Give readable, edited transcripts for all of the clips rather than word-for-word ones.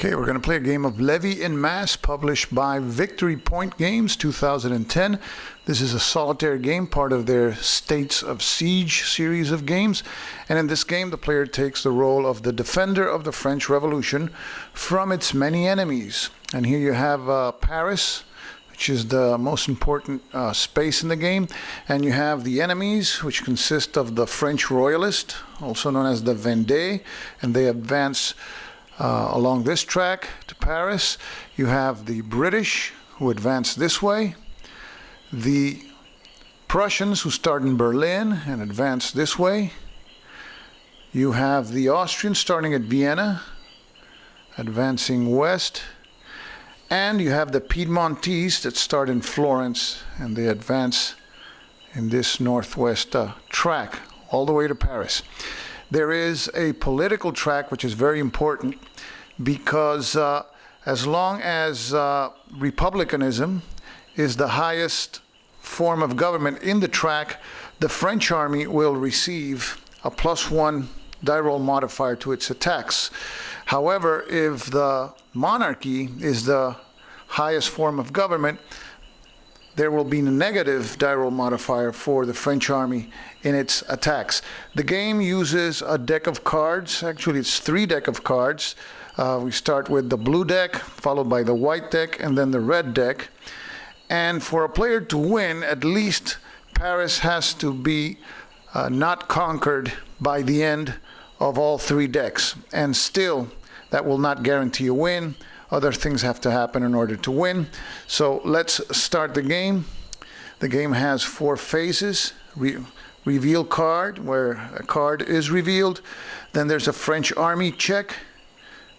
Okay, we're going to play a game of Levee in Masse published by Victory Point Games 2010. This is a solitaire game, part of their States of Siege series of games. And in this game, the player takes the role of the defender of the French Revolution from its many enemies. And here you have Paris, which is the most important space in the game. And you have the enemies, which consist of the French Royalists, also known as the Vendée, and they advance along this track to Paris. You have the British, who advance this way, the Prussians, who start in Berlin and advance this way. You have the Austrians starting at Vienna, advancing west, and you have the Piedmontese that start in Florence and they advance in this northwest track all the way to Paris. There is a political track which is very important because as long as republicanism is the highest form of government in the track, the French army will receive a +1 die roll modifier to its attacks. However, if the monarchy is the highest form of government, there will be a negative die roll modifier for the French army in its attacks. The game uses a deck of cards. Actually, it's 3 decks of cards. We start with the blue deck, followed by the white deck, and then the red deck. And for a player to win, at least Paris has to be not conquered by the end of all 3 decks. And still, that will not guarantee a win. Other things have to happen in order to win. So let's start the game. The game has 4 phases. Reveal card, where a card is revealed. Then there's a French army check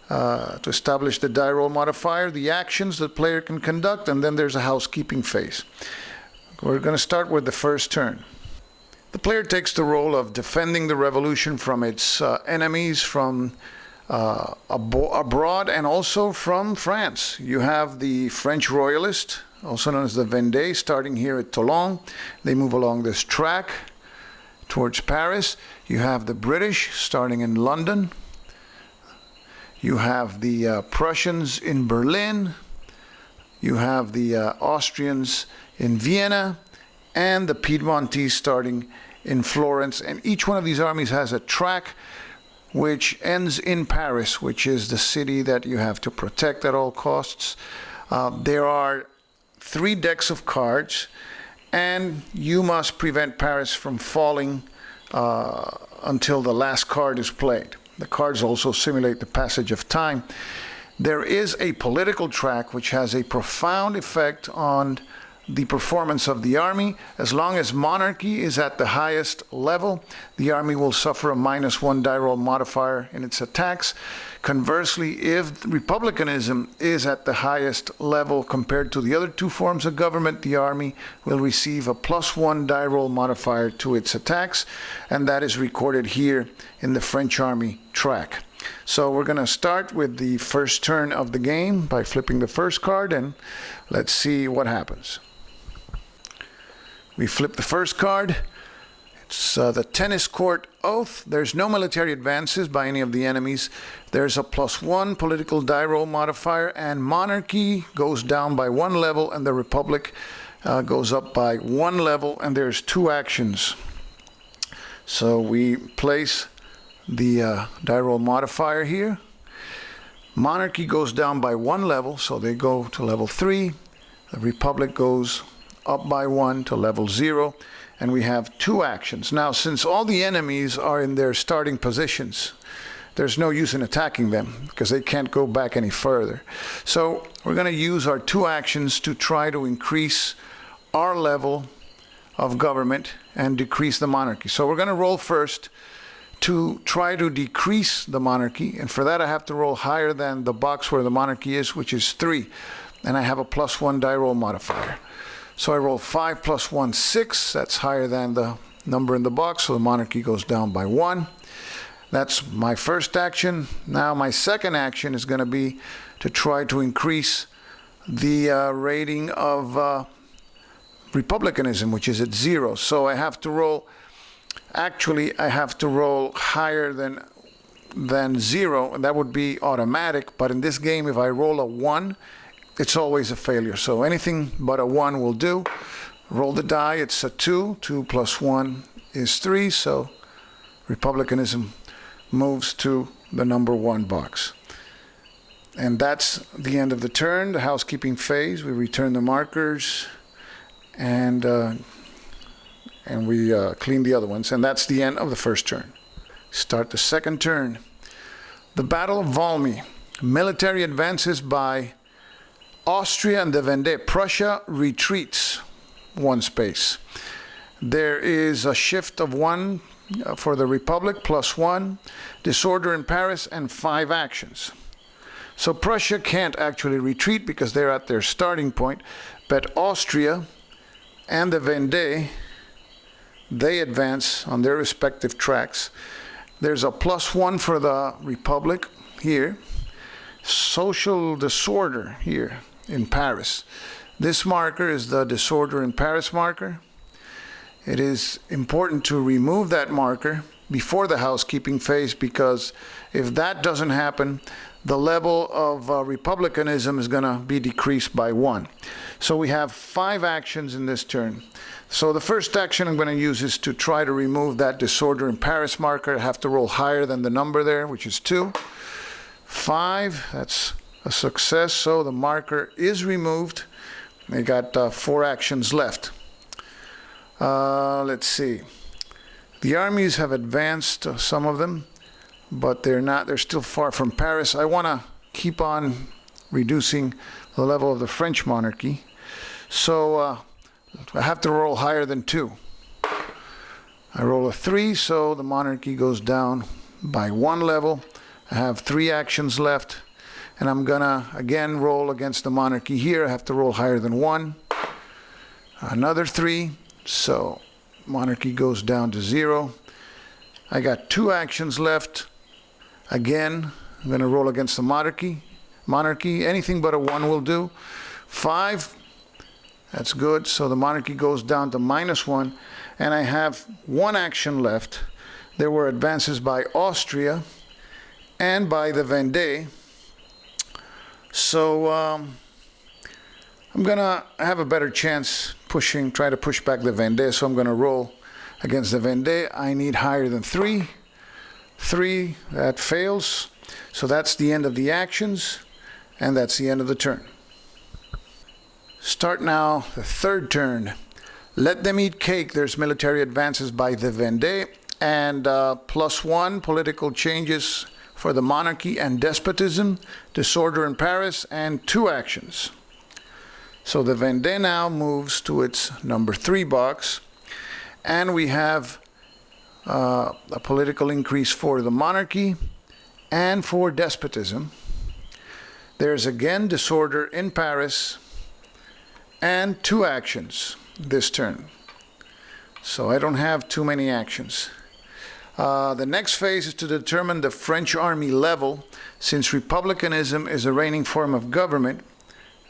to establish the die roll modifier, the actions the player can conduct, and then there's a housekeeping phase. We're going to start with the first turn. The player takes the role of defending the revolution from its enemies, from abroad and also from France. You have the French Royalists, also known as the Vendée, starting here at Toulon. They move along this track towards Paris. You have the British starting in London. You have the Prussians in Berlin. You have the Austrians in Vienna, and the Piedmontese starting in Florence. And each one of these armies has a track which ends in Paris, which is the city that you have to protect at all costs. There are 3 decks of cards, and you must prevent Paris from falling until the last card is played. The cards also simulate the passage of time. There is a political track which has a profound effect on the performance of the army. As long as monarchy is at the highest level, the army will suffer a -1 die roll modifier in its attacks. Conversely, if republicanism is at the highest level compared to the other 2 forms of government, the army will receive a +1 die roll modifier to its attacks, and that is recorded here in the French army track. So we're going to start with the first turn of the game by flipping the first card, and let's see what happens. We flip the first card. It's the tennis court oath. There's no military advances by any of the enemies. There's a +1 political die roll modifier, and monarchy goes down by 1 level, and the republic goes up by 1 level, and there's 2 actions. So we place the die roll modifier here. Monarchy goes down by 1 level, so they go to level 3. The republic goes up by 1 to level 0, and we have 2 actions. Now, since all the enemies are in their starting positions, there's no use in attacking them because they can't go back any further. So we're going to use our 2 actions to try to increase our level of government and decrease the monarchy. So we're going to roll first to try to decrease the monarchy, and for that I have to roll higher than the box where the monarchy is, which is 3, and I have a +1 die roll modifier. So I roll 5 + 1, 6. That's higher than the number in the box, so the monarchy goes down by 1. That's my first action. Now my second action is going to be to try to increase the rating of republicanism, which is at 0. So I have to roll, actually I have to roll higher than than 0, and that would be automatic. But in this game, if I roll a 1, it's always a failure. So anything but a 1 will do. Roll the die, it's a 2. 2 plus 1 is 3, so Republicanism moves to the number 1 box. And that's the end of the turn, the housekeeping phase. We return the markers, and we clean the other ones. And that's the end of the first turn. Start the second turn. The Battle of Valmy. Military advances by Austria and the Vendée. Prussia retreats 1 space. There is a shift of 1 for the Republic, +1. Disorder in Paris, and 5 actions. So Prussia can't actually retreat because they're at their starting point, but Austria and the Vendée, they advance on their respective tracks. There's a +1 for the Republic here. Social disorder here in Paris. This marker is the disorder in Paris marker. It is important to remove that marker before the housekeeping phase, because if that doesn't happen, the level of republicanism is going to be decreased by 1. So we have 5 actions in this turn. So the first action I'm going to use is to try to remove that disorder in Paris marker. I have to roll higher than the number there, which is 2. 5, that's a success, so the marker is removed. They got 4 actions left. Let's see. The armies have advanced, some of them, but they're still far from Paris. I want to keep on reducing the level of the French monarchy. So I have to roll higher than 2. I roll a 3, so the monarchy goes down by 1 level. I have 3 actions left, and I'm gonna again roll against the monarchy here. I have to roll higher than 1. Another 3, so monarchy goes down to 0. I got 2 actions left. Again, I'm gonna roll against the monarchy. Anything but a 1 will do. 5, that's good, so the monarchy goes down to -1, and I have 1 action left. There were advances by Austria and by the Vendée. So I'm gonna have a better chance try to push back the Vendée, so I'm gonna roll against the Vendée. I need higher than 3. 3, that fails. So that's the end of the actions, and that's the end of the turn. Start now the third turn. Let them eat cake. There's military advances by the Vendée, and +1 political changes for the monarchy and despotism, disorder in Paris, and 2 actions. So the Vendée now moves to its number 3 box, and we have a political increase for the monarchy and for despotism. There's again disorder in Paris and 2 actions this turn. So I don't have too many actions. The next phase is to determine the French army level. Since republicanism is a reigning form of government,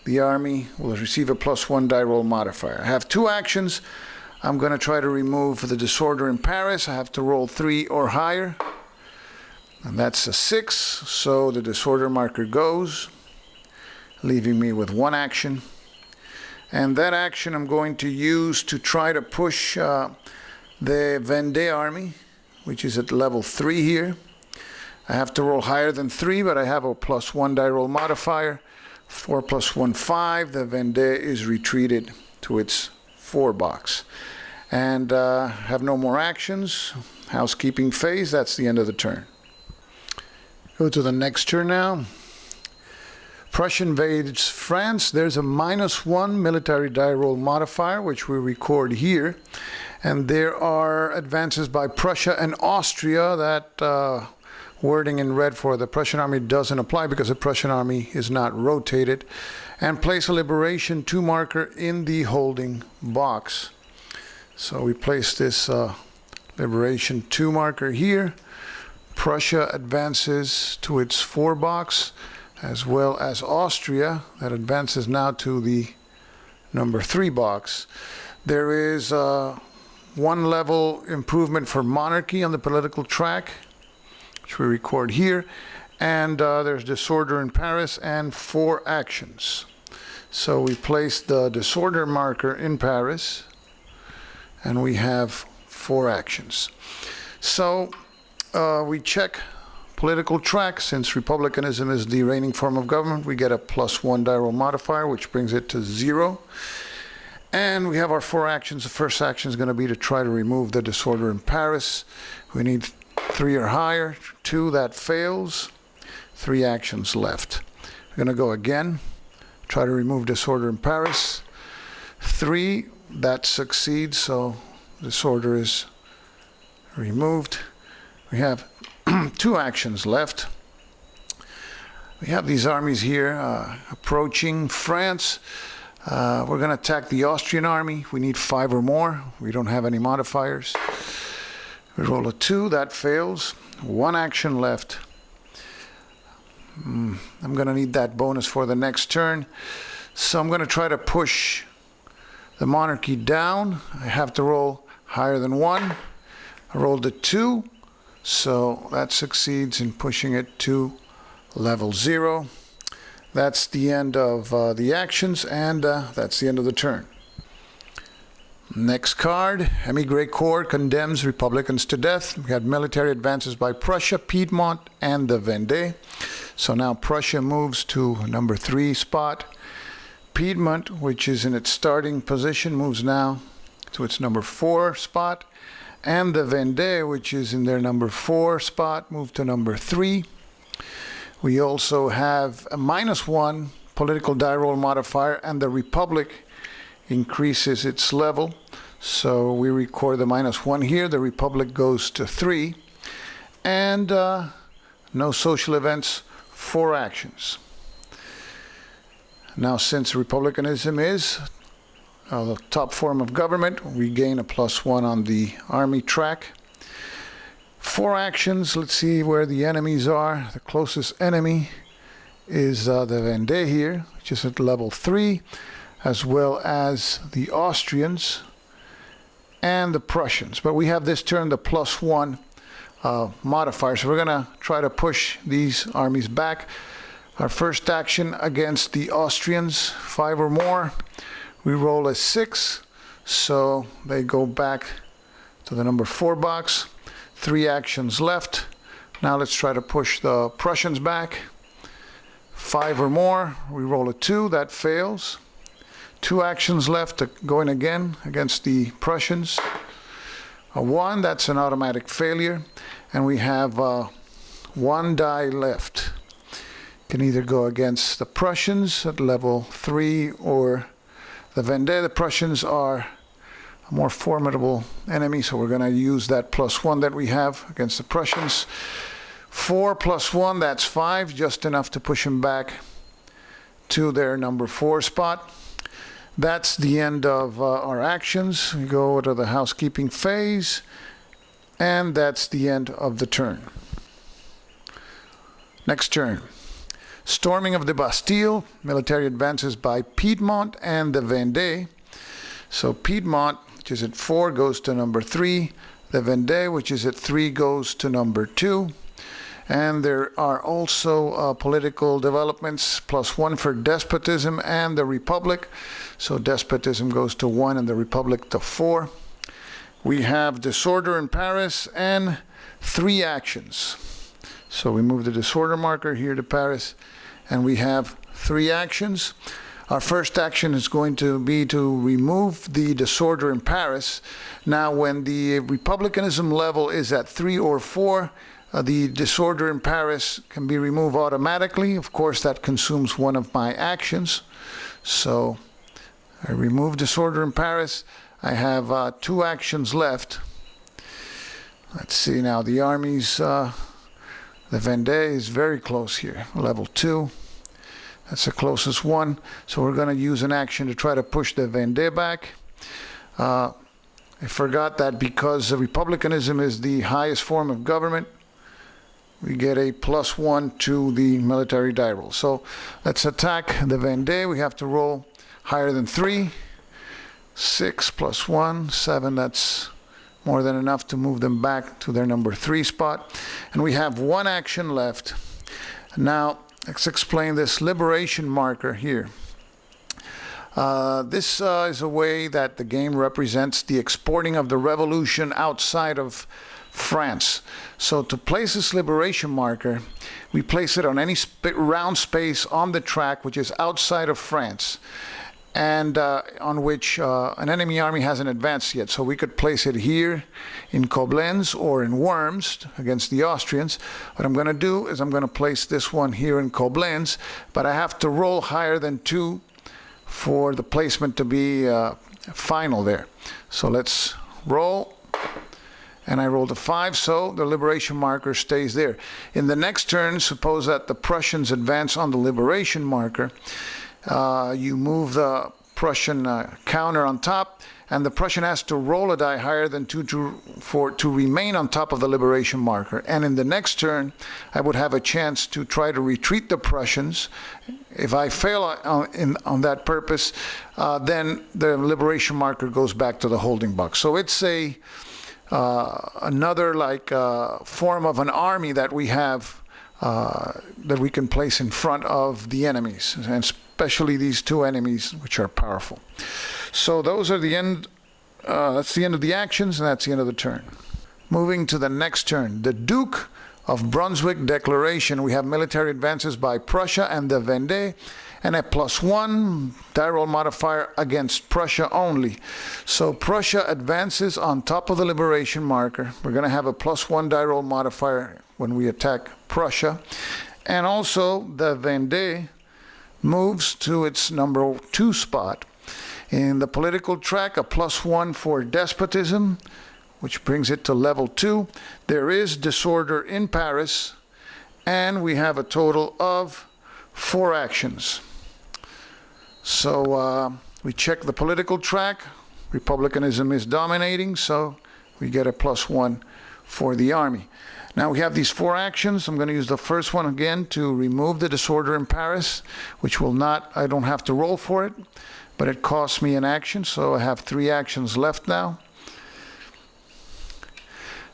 the army will receive a +1 die roll modifier. I have 2 actions. I'm going to try to remove the disorder in Paris. I have to roll 3 or higher. And that's a 6, so the disorder marker goes, leaving me with 1 action. And that action I'm going to use to try to push the Vendée army, which is at level 3 here. I have to roll higher than 3, but I have a +1 die roll modifier. 4 + 1, 5. The Vendée is retreated to its 4 box. And have no more actions. Housekeeping phase, that's the end of the turn. Go to the next turn now. Prussia invades France. There's a -1 military die roll modifier, which we record here. And there are advances by Prussia and Austria. That wording in red for the Prussian army doesn't apply because the Prussian army is not rotated. And place a liberation 2 marker in the holding box. So we place this liberation 2 marker here. Prussia advances to its 4 box, as well as Austria, that advances now to the number 3 box. There is 1 level improvement for monarchy on the political track, which we record here. And there's disorder in Paris and 4 actions. So we place the disorder marker in Paris, and we have 4 actions. So we check political track. Since republicanism is the reigning form of government, we get a +1 die roll modifier, which brings it to 0. And we have our 4 actions. The first action is going to be to try to remove the disorder in Paris. We need 3 or higher. 2, that fails. 3 actions left. We're going to go again. Try to remove disorder in Paris. 3, that succeeds, so disorder is removed. We have 2 actions left. We have these armies here approaching France. We're going to attack the Austrian army. We need 5 or more. We don't have any modifiers. We roll a 2, that fails. 1 action left. I'm going to need that bonus for the next turn. So I'm going to try to push the monarchy down. I have to roll higher than 1. I rolled a 2, so that succeeds in pushing it to level 0. That's the end of the actions, and that's the end of the turn. Next card, Émigré Corps condemns Republicans to death. We had military advances by Prussia, Piedmont, and the Vendée. So now Prussia moves to number 3 spot. Piedmont, which is in its starting position, moves now to its number 4 spot. And the Vendée, which is in their number 4 spot, moved to number 3. We also have a -1 political die roll modifier, and the Republic increases its level. So we record the -1 here. The Republic goes to 3. And no social events, 4 actions. Now, since republicanism is the top form of government, we gain a +1 on the army track. 4 actions. Let's see where the enemies are. The closest enemy is the Vendée here, which is at level 3, as well as the Austrians and the Prussians. But we have this turn the +1 modifier, so we're going to try to push these armies back. Our first action against the Austrians, 5 or more. We roll a 6, so they go back to the number 4 box. 3 actions left. Now let's try to push the Prussians back. 5 or more. We roll a 2, that fails. 2 actions left, going again against the Prussians. A 1, that's an automatic failure. And we have 1 die left. Can either go against the Prussians at level 3 or the Vendée. The Prussians are a more formidable enemy, so we're going to use that +1 that we have against the Prussians. 4 + 1, that's 5, just enough to push them back to their number 4 spot. That's the end of our actions. We go to the housekeeping phase, and that's the end of the turn. Next turn. Storming of the Bastille, military advances by Piedmont and the Vendée. So Piedmont, which is at 4, goes to number 3. The Vendée, which is at 3, goes to number 2. And there are also political developments, +1 for despotism and the Republic. So despotism goes to 1 and the Republic to 4. We have disorder in Paris and 3 actions. So we move the disorder marker here to Paris, and we have 3 actions. Our first action is going to be to remove the disorder in Paris. Now, when the republicanism level is at 3 or 4, the disorder in Paris can be removed automatically. Of course, that consumes 1 of my actions. So I remove disorder in Paris. I have 2 actions left. Let's see now, the armies, the Vendée is very close here, level 2. That's the closest one. So we're going to use an action to try to push the Vendée back. I forgot that because republicanism is the highest form of government, we get a +1 to the military die roll. So let's attack the Vendée. We have to roll higher than 3. 6 + 1, 7, that's more than enough to move them back to their number 3 spot. And we have 1 action left. Now, let's explain this liberation marker here. This is a way that the game represents the exporting of the revolution outside of France. So to place this liberation marker, we place it on any round space on the track which is outside of France, and on which an enemy army hasn't advanced yet. So we could place it here in Koblenz or in Worms against the Austrians. What I'm going to do is I'm going to place this one here in Koblenz, but I have to roll higher than 2 for the placement to be final there. So let's roll. And I rolled a 5, so the liberation marker stays there. In the next turn, suppose that the Prussians advance on the liberation marker. You move the Prussian counter on top, and the Prussian has to roll a die higher than 2 to remain on top of the liberation marker. And in the next turn, I would have a chance to try to retreat the Prussians. If I fail on that purpose, then the liberation marker goes back to the holding box. So it's another form of an army that we have that we can place in front of the enemies, and especially these 2 enemies which are powerful. So those are the end. That's the end of the actions, and that's the end of the turn. Moving to the next turn, the Duke of Brunswick Declaration. We have military advances by Prussia and the Vendée, and a +1 die roll modifier against Prussia only. So Prussia advances on top of the liberation marker. We're going to have a +1 die roll modifier when we attack Prussia. And also the Vendée moves to its number 2 spot. In the political track, a +1 for despotism, which brings it to level 2. There is disorder in Paris, and we have a total of 4 actions. So we check the political track. Republicanism is dominating, so we get a +1 for the army. Now we have these 4 actions. I'm going to use the first one again to remove the disorder in Paris, which will not, I don't have to roll for it, but it costs me an action, so I have 3 actions left now.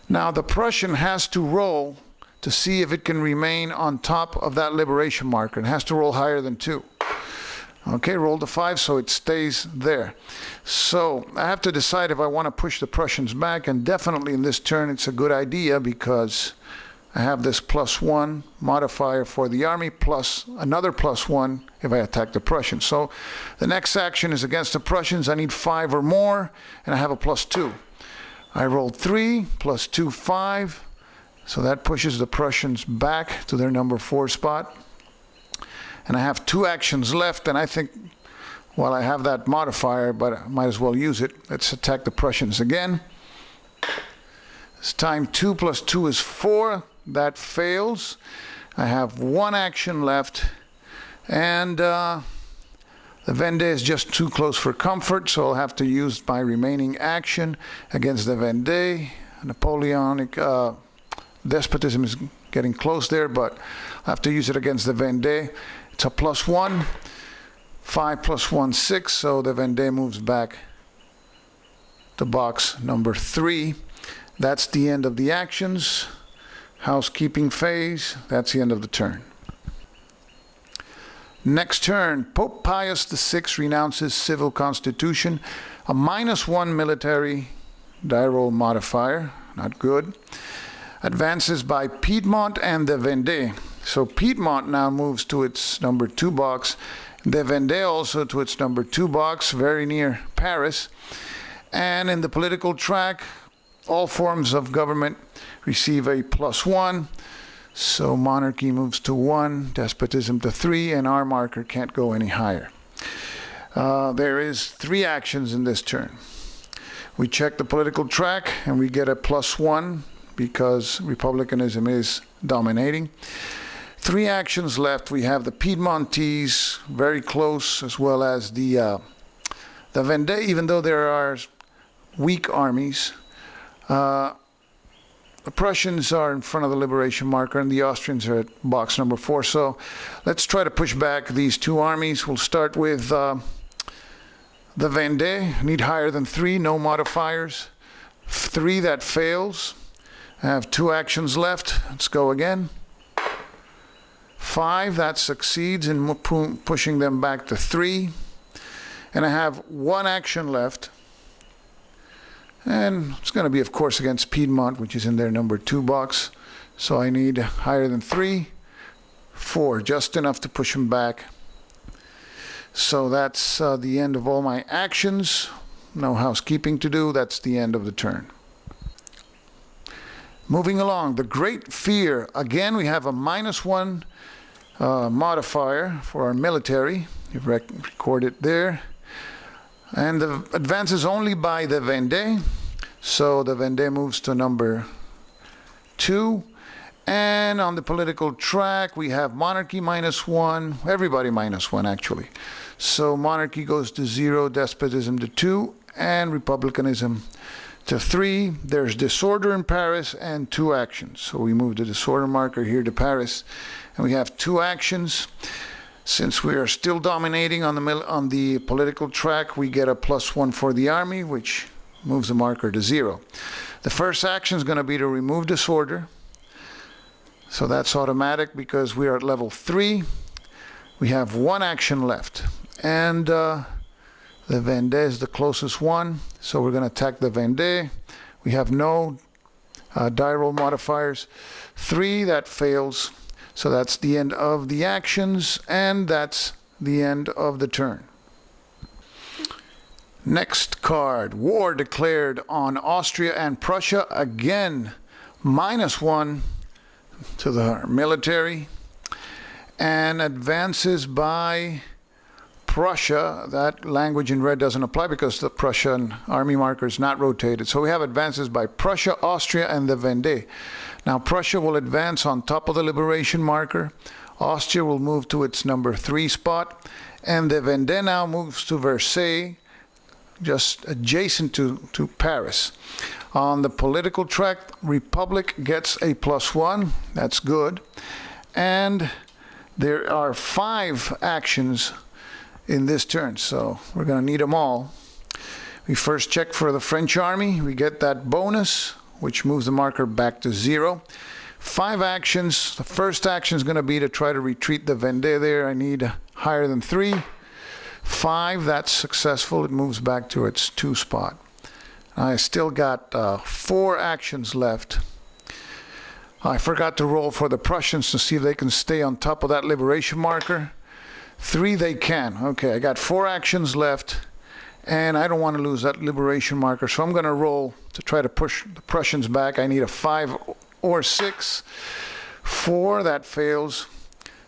Now the Prussian has to roll to see if it can remain on top of that liberation marker. It has to roll higher than 2. Okay, rolled a 5, so it stays there. So I have to decide if I want to push the Prussians back, and definitely in this turn it's a good idea because I have this +1 modifier for the army plus another +1 if I attack the Prussians. So the next action is against the Prussians. I need 5 or more, and I have a +2. I rolled 3, +2, 5. So that pushes the Prussians back to their number 4 spot. And I have 2 actions left, and I think, well, I have that modifier, but I might as well use it. Let's attack the Prussians again. This time 2 + 2 is 4. That fails. I have 1 action left, and the Vendée is just too close for comfort, so I'll have to use my remaining action against the Vendée. Napoleonic despotism is getting close there, but I have to use it against the Vendée. It's a +1. 5 + 1, 6, so the Vendée moves back to box number 3. That's the end of the actions. Housekeeping phase, that's the end of the turn. Next turn, Pope Pius VI renounces civil constitution. A -1 military die roll modifier, not good. Advances by Piedmont and the Vendée. So Piedmont now moves to its number 2 box. The Vendée also to its number 2 box, very near Paris. And in the political track, all forms of government receive a +1. So monarchy moves to 1, despotism to 3, and our marker can't go any higher. There is 3 actions in this turn. We check the political track, and we get a +1 because republicanism is dominating. 3 actions left. We have the Piedmontese very close, as well as the Vendée, even though there are weak armies. The Prussians are in front of the liberation marker, and the Austrians are at box number 4. So let's try to push back these 2 armies. We'll start with the Vendée. Need higher than 3, no modifiers. 3, that fails. I have 2 actions left. Let's go again. 5, that succeeds in pushing them back to 3. And I have 1 action left. And it's going to be, of course, against Piedmont, which is in their number 2 box. So I need higher than 3, 4, just enough to push them back. So that's the end of all my actions. No housekeeping to do. That's the end of the turn. Moving along, the Great Fear. Again, we have a -1 modifier for our military. You record it there. And the advance is only by the Vendée. So the Vendée moves to number 2. And on the political track, we have monarchy -1. Everybody -1, actually. So monarchy goes to 0, despotism to 2, and republicanism to 3. There's disorder in Paris and 2 actions. So we move the disorder marker here to Paris, and we have 2 actions. Since we are still dominating on the political track, we get a +1 for the army, which moves the marker to 0. The first action is going to be to remove disorder. So that's automatic because we are at level 3. We have 1 action left. And the Vendée is the closest one, so we're going to attack the Vendée. We have no die roll modifiers. 3, that fails. So that's the end of the actions, and that's the end of the turn. Next card, war declared on Austria and Prussia. Again, -1 to the military, and advances by Prussia. That language in red doesn't apply because the Prussian army marker is not rotated. So we have advances by Prussia, Austria, and the Vendée. Now Prussia will advance on top of the liberation marker. Austria will move to its number 3 spot. And the Vendée now moves to Versailles, just adjacent to Paris. On the political track, Republic gets a +1. That's good. And there are 5 actions in this turn, so we're going to need them all. We first check for the French army. We get that bonus, which moves the marker back to 0. 5 actions. The first action is going to be to try to retreat the Vendée there. I need higher than 3. 5, that's successful. It moves back to its 2 spot. I still got 4 actions left. I forgot to roll for the Prussians to see if they can stay on top of that liberation marker. 3, they can. Okay, I got 4 actions left, and I don't want to lose that liberation marker, so I'm going to roll to try to push the Prussians back. I need a 5 or 6. 4, that fails.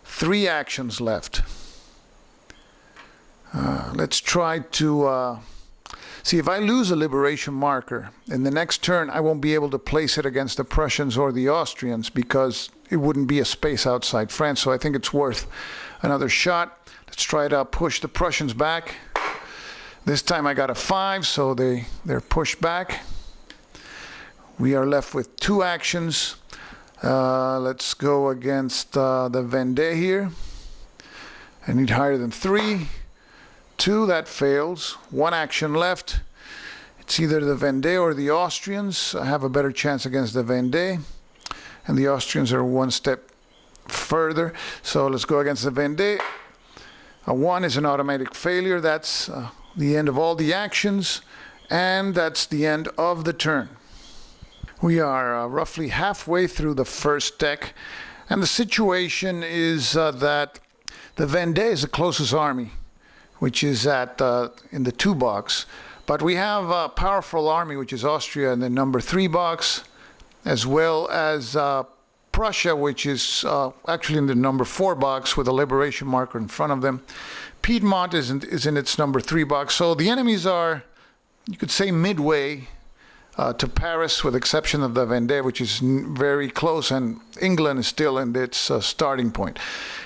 3 actions left. Let's try to see if I lose a liberation marker in the next turn. I won't be able to place it against the Prussians or the Austrians because it wouldn't be a space outside France. So I think it's worth another shot. Let's try to push the Prussians back. This time I got a 5, so they're pushed back. We are left with 2 actions. Let's go against the Vendée here. I need higher than 3. 2, that fails. 1 action left. It's either the Vendée or the Austrians. I have a better chance against the Vendée, and the Austrians are 1 step further. So let's go against the Vendée. A 1 is an automatic failure. That's the end of all the actions, and that's the end of the turn. We are roughly halfway through the first deck, and the situation is that the Vendée is the closest army, which is at in the 2 box. But we have a powerful army, which is Austria in the number 3 box, as well as Prussia, which is actually in the number 4 box with a liberation marker in front of them. Piedmont is in its number 3 box. So the enemies are, you could say, midway to Paris, with exception of the Vendée, which is very close, and England is still in its starting point.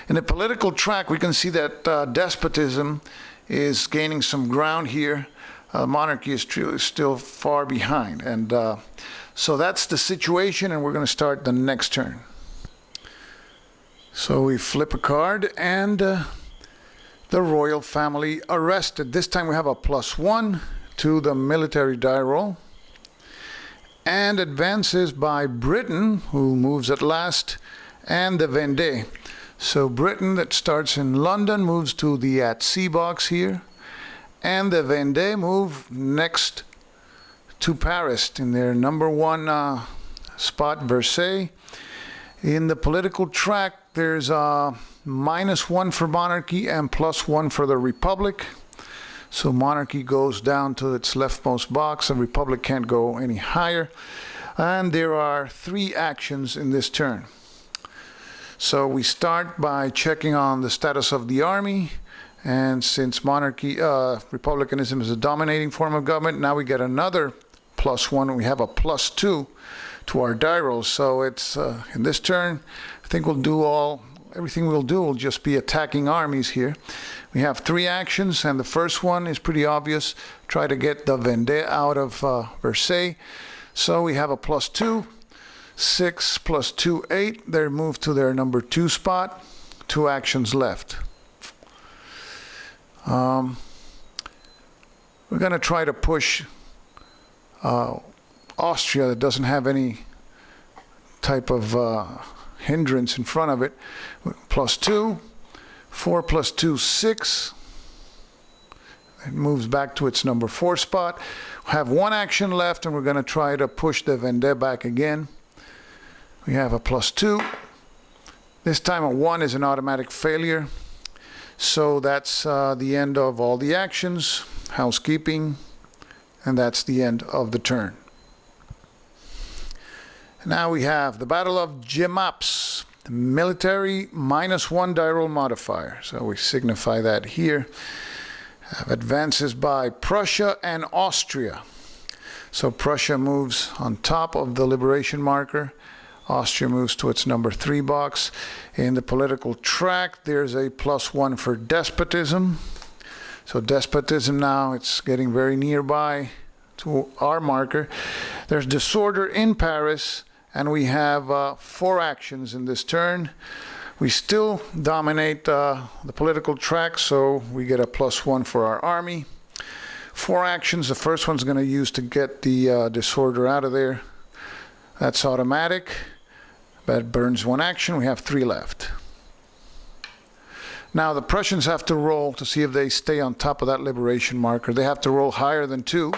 In the political track, we can see that despotism is gaining some ground here. Monarchy is still far behind. And so that's the situation, and we're going to start the next turn. So we flip a card, and the royal family arrested. This time we have a +1 to the military die roll. and advances by Britain, who moves at last, and the Vendée. So Britain, that starts in London, moves to the at sea box here, and the Vendée move next to Paris in their number one spot, Versailles. In the political track, there's -1 for monarchy and +1 for the republic. So monarchy goes down to its leftmost box, and republic can't go any higher. And there are 3 actions in this turn. So we start by checking on the status of the army. And since monarchy, republicanism is a dominating form of government, now we get another +1. We have a +2 to our die rolls. So it's in this turn, I think we'll do everything we'll do will just be attacking armies here. We have 3 actions, and the first one is pretty obvious. Try to get the Vendée out of Versailles. So we have a +2, 6 + 2, 8. They're moved to their number 2 spot. 2 actions left. We're going to try to push Austria, that doesn't have any type of hindrance in front of it. +2, 4 + 2, 6. It moves back to its number 4 spot. We have 1 action left, and we're going to try to push the Vendée back again. We have a +2. This time a 1 is an automatic failure. So that's the end of all the actions, housekeeping, and that's the end of the turn. Now we have the Battle of Jemappes, the military -1 die roll modifier. So we signify that here. Have advances by Prussia and Austria. So Prussia moves on top of the liberation marker. Austria moves to its number 3 box. In the political track, there's a +1 for despotism. So despotism now, it's getting very nearby to our marker. There's disorder in Paris, and we have 4 actions in this turn. We still dominate the political track, so we get a +1 for our army. 4 actions. The first one's going to use to get the disorder out of there. That's automatic. That burns 1 action. We have 3 left. Now the Prussians have to roll to see if they stay on top of that liberation marker. They have to roll higher than 2,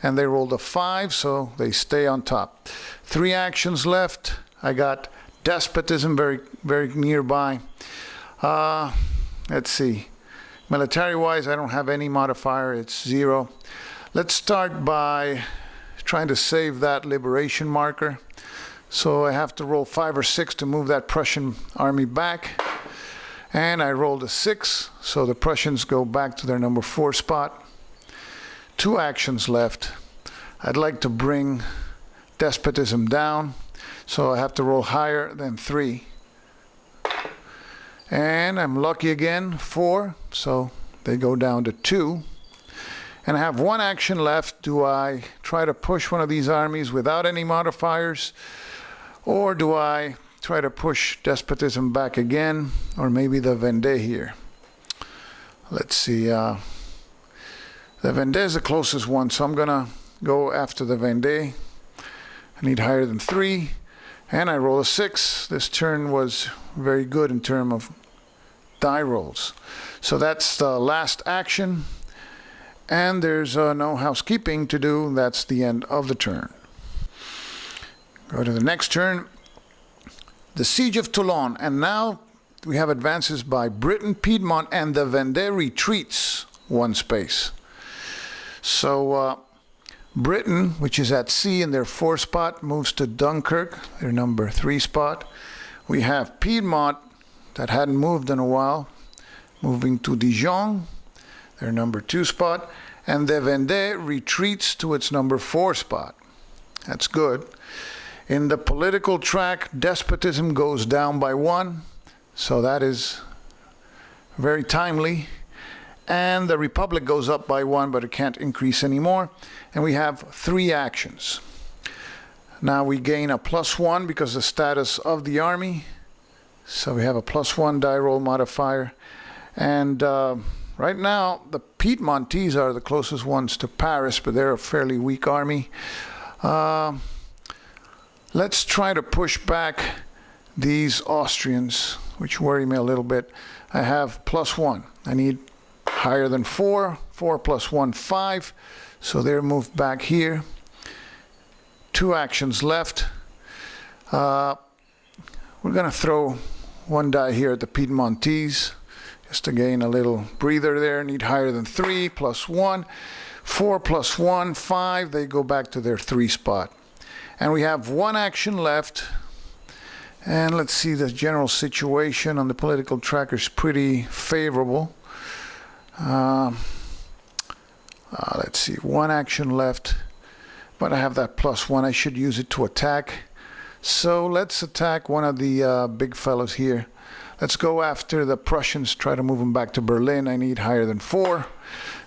and they rolled a 5, so they stay on top. 3 actions left. I got despotism very, very nearby. Let's see. Military-wise, I don't have any modifier. It's 0. Let's start by trying to save that liberation marker. So I have to roll 5 or 6 to move that Prussian army back. And I rolled a 6, so the Prussians go back to their number 4 spot. 2 actions left. I'd like to bring despotism down, so I have to roll higher than 3. And I'm lucky again, 4, so they go down to 2. And I have 1 action left. Do I try to push one of these armies without any modifiers? Or do I try to push despotism back again? Or maybe the Vendée here. Let's see. The Vendée is the closest one, so I'm going to go after the Vendée. I need higher than 3. And I roll a 6. This turn was very good in terms of die rolls. So that's the last action. And there's no housekeeping to do. That's the end of the turn. Go to the next turn. The Siege of Toulon. And now we have advances by Britain, Piedmont, and the Vendée retreats 1 space. So Britain, which is at sea in their 4 spot, moves to Dunkirk, their number 3 spot. We have Piedmont, that hadn't moved in a while, moving to Dijon, their number 2 spot. And the Vendée retreats to its number 4 spot. That's good. In the political track, despotism goes down by 1, so that is very timely. And the republic goes up by 1, but it can't increase anymore. And we have 3 actions. Now we gain a +1 because of the status of the army. So we have a +1 die roll modifier. And right now, the Piedmontese are the closest ones to Paris, but they're a fairly weak army. Let's try to push back these Austrians, which worry me a little bit. I have +1. I need higher than 4. 4 + 1, 5. So they're moved back here. 2 actions left. We're going to throw 1 die here at the Piedmontese, just to gain a little breather there. Need higher than 3, +1. 4 + 1, 5. They go back to their 3 spot. And we have 1 action left. And let's see, the general situation on the political track is pretty favorable. Let's see, 1 action left. But I have that +1. I should use it to attack. So let's attack one of the big fellows here. Let's go after the Prussians, try to move them back to Berlin. I need higher than 4.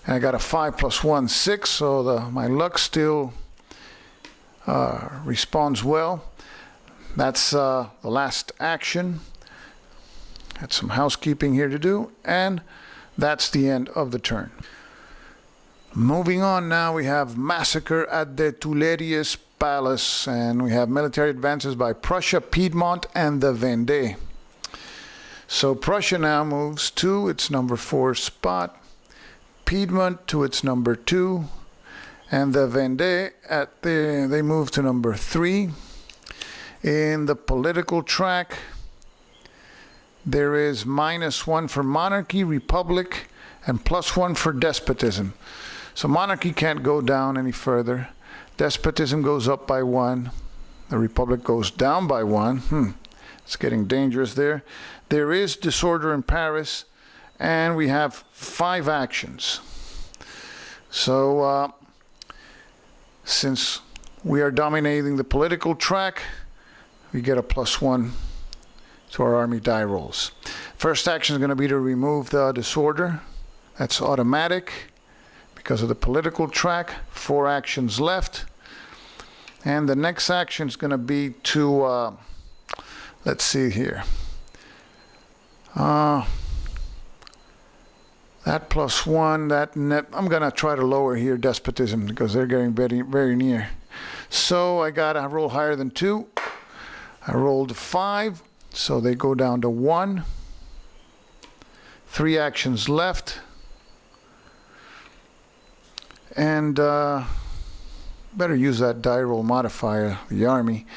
And I got a 5 + 1, 6. So my luck still responds well. That's the last action. Got some housekeeping here to do, and that's the end of the turn. Moving on now, we have massacre at the Tuileries Palace, and we have military advances by Prussia, Piedmont, and the Vendée. So Prussia now moves to its number 4 spot, Piedmont to its number 2, and the Vendée they move to number 3. In the political track, there is -1 for monarchy, republic, and +1 for despotism. So monarchy can't go down any further. Despotism goes up by 1. The republic goes down by 1. It's getting dangerous there. There is disorder in Paris, and we have 5 actions. So since we are dominating the political track, we get a +1 to our army die rolls. First action is going to be to remove the disorder. That's automatic because of the political track. 4 actions left. And the next action is going to be to, let's see here. That +1, that net, I'm going to try to lower here despotism because they're getting very, very near. So I got to roll higher than 2. I rolled 5, so they go down to 1. 3 actions left. And better use that die roll modifier, the army.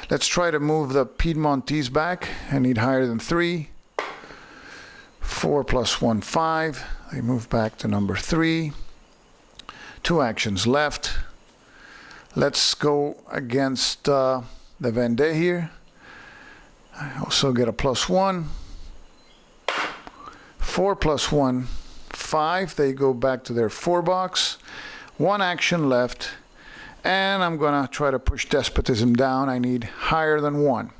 Let's try to move the Piedmontese back. I need higher than 3. 4 + 1, 5. They move back to number 3. 2 actions left. Let's go against the Vendée here. I also get a +1. 4 + 1, 5. They go back to their 4 box. 1 action left. And I'm going to try to push despotism down. I need higher than 1.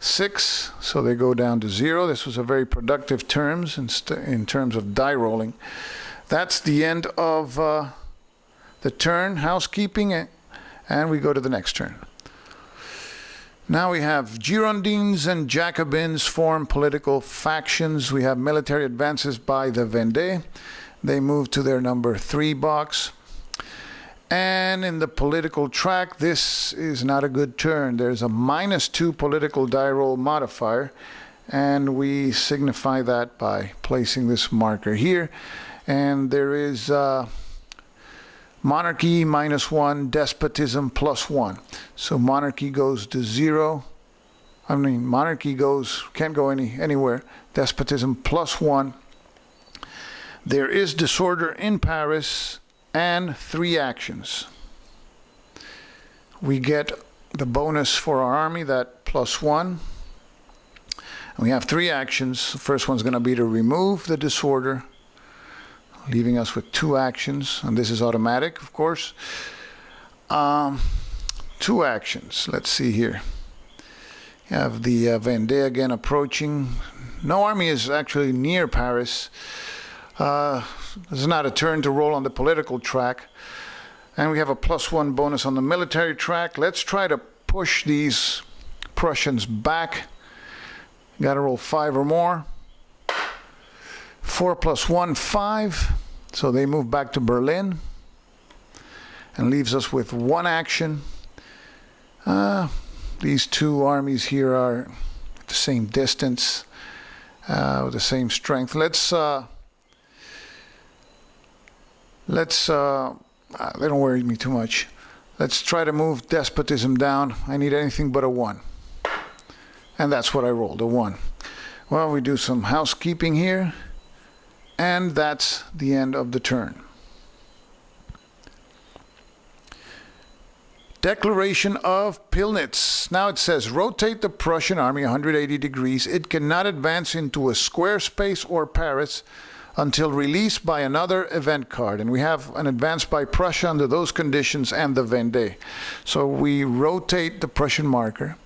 6, so they go down to 0. This was a very productive terms in terms of die rolling. That's the end of the turn, housekeeping, and we go to the next turn. Now we have Girondins and Jacobins form political factions. We have military advances by the Vendée. They move to their number 3 box. And in the political track, this is not a good turn. There's a -2 political die roll modifier, and we signify that by placing this marker here. And there is monarchy -1, despotism +1. So monarchy goes to 0. I mean, monarchy can't go anywhere. Despotism +1. There is disorder in Paris. And 3 actions. We get the bonus for our army, that +1. And we have 3 actions. The first one's going to be to remove the disorder, leaving us with 2 actions. And this is automatic, of course. 2 actions. Let's see here. You have the Vendée again approaching. No army is actually near Paris. This is not a turn to roll on the political track. And we have a +1 bonus on the military track. Let's try to push these Prussians back. Got to roll 5 or more. 4 + 1, 5. So they move back to Berlin. and leaves us with one action. These two armies here are at the same distance, with the same strength. They don't worry me too much. Let's try to move despotism down. I need anything but a 1. And that's what I rolled, a 1. Well, we do some housekeeping here. And that's the end of the turn. Declaration of Pillnitz. Now it says, rotate the Prussian army 180 degrees. It cannot advance into a square space or Paris until released by another event card. And we have an advance by Prussia under those conditions and the Vendée. So we rotate the Prussian marker.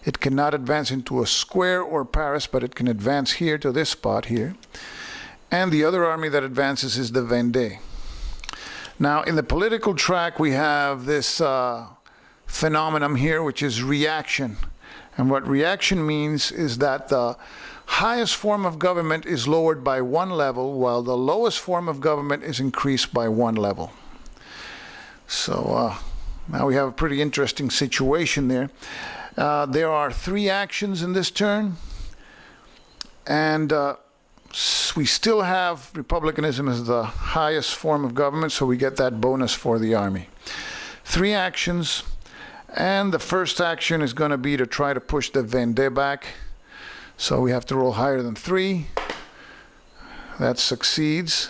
It cannot advance into a square or Paris, but it can advance here to this spot here. And the other army that advances is the Vendée. Now, in the political track, we have this phenomenon here, which is reaction. And what reaction means is that the highest form of government is lowered by 1 level, while the lowest form of government is increased by 1 level. So now we have a pretty interesting situation there. There are 3 actions in this turn, and we still have republicanism as the highest form of government, so we get that bonus for the army. 3 actions, and the first action is going to be to try to push the Vendée back. So we have to roll higher than 3. That succeeds,